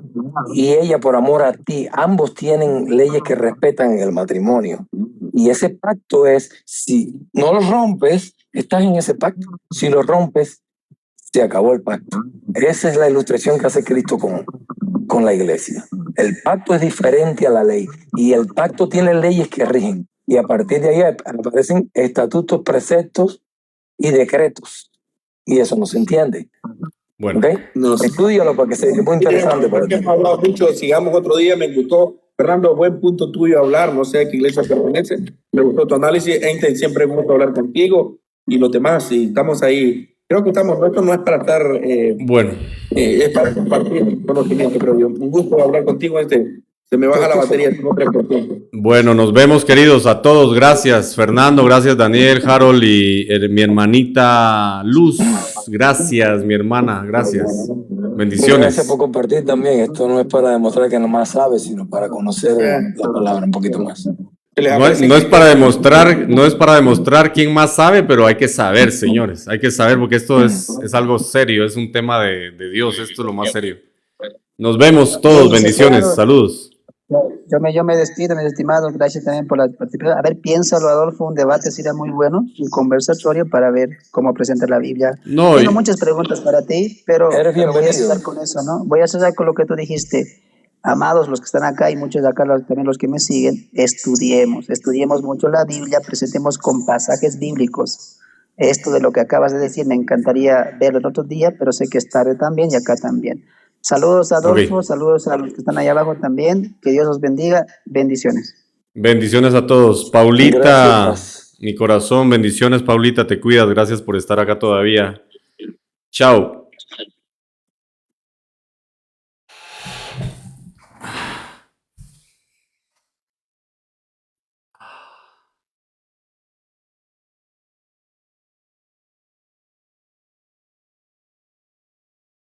y ella por amor a ti. Ambos tienen leyes que respetan en el matrimonio. Y ese pacto es, si no lo rompes, estás en ese pacto. Si lo rompes, se acabó el pacto. Esa es la ilustración que hace Cristo con la iglesia. El pacto es diferente a la ley y el pacto tiene leyes que rigen. Y a partir de ahí aparecen estatutos, preceptos y decretos. Y eso no se entiende. Bueno, ¿Ok? No sé. Estúdialo para que sea muy interesante para ti. Hemos hablado mucho, sigamos otro día, me gustó. Fernando, buen punto tuyo hablar, no sé a qué iglesia pertenece, me gustó tu análisis, Einstein, siempre me gusta hablar contigo y los demás, y estamos ahí, creo que estamos, esto no es para estar, bueno, es para compartir conocimiento, creo yo. Un gusto hablar contigo, Einstein. Se me baja la batería, tengo 3%. bueno, nos vemos, queridos, a todos. Gracias, Fernando, gracias, Daniel, Harold y mi hermanita Luz. Gracias, mi hermana, gracias. Bendiciones. Gracias por compartir también. Esto no es para demostrar que nomás sabes, sino para conocer la palabra un poquito más. No es para demostrar quién más sabe, pero hay que saber, señores. Hay que saber porque esto es algo serio, es un tema de Dios, esto es lo más serio. Nos vemos todos, bendiciones, saludos. Yo me despido, mis estimados. Gracias también por la participación. A ver, piénsalo, Adolfo. Un debate sería muy bueno, un conversatorio para ver cómo presenta la Biblia. No, Tengo muchas preguntas para ti, pero Eres voy a bienvenido. cerrar con eso, ¿no? Voy a cerrar con lo que tú dijiste. Amados, los que están acá y muchos de acá, también los que me siguen, estudiemos mucho la Biblia, presentemos con pasajes bíblicos. Esto de lo que acabas de decir, me encantaría verlo en otro día, pero sé que es tarde también y acá también. Saludos, Adolfo, saludos a los que están ahí abajo también. Que Dios los bendiga. Bendiciones. Bendiciones a todos. Paulita, Gracias. mi corazón, bendiciones, Paulita, te cuidas. Gracias por estar acá todavía. Chao.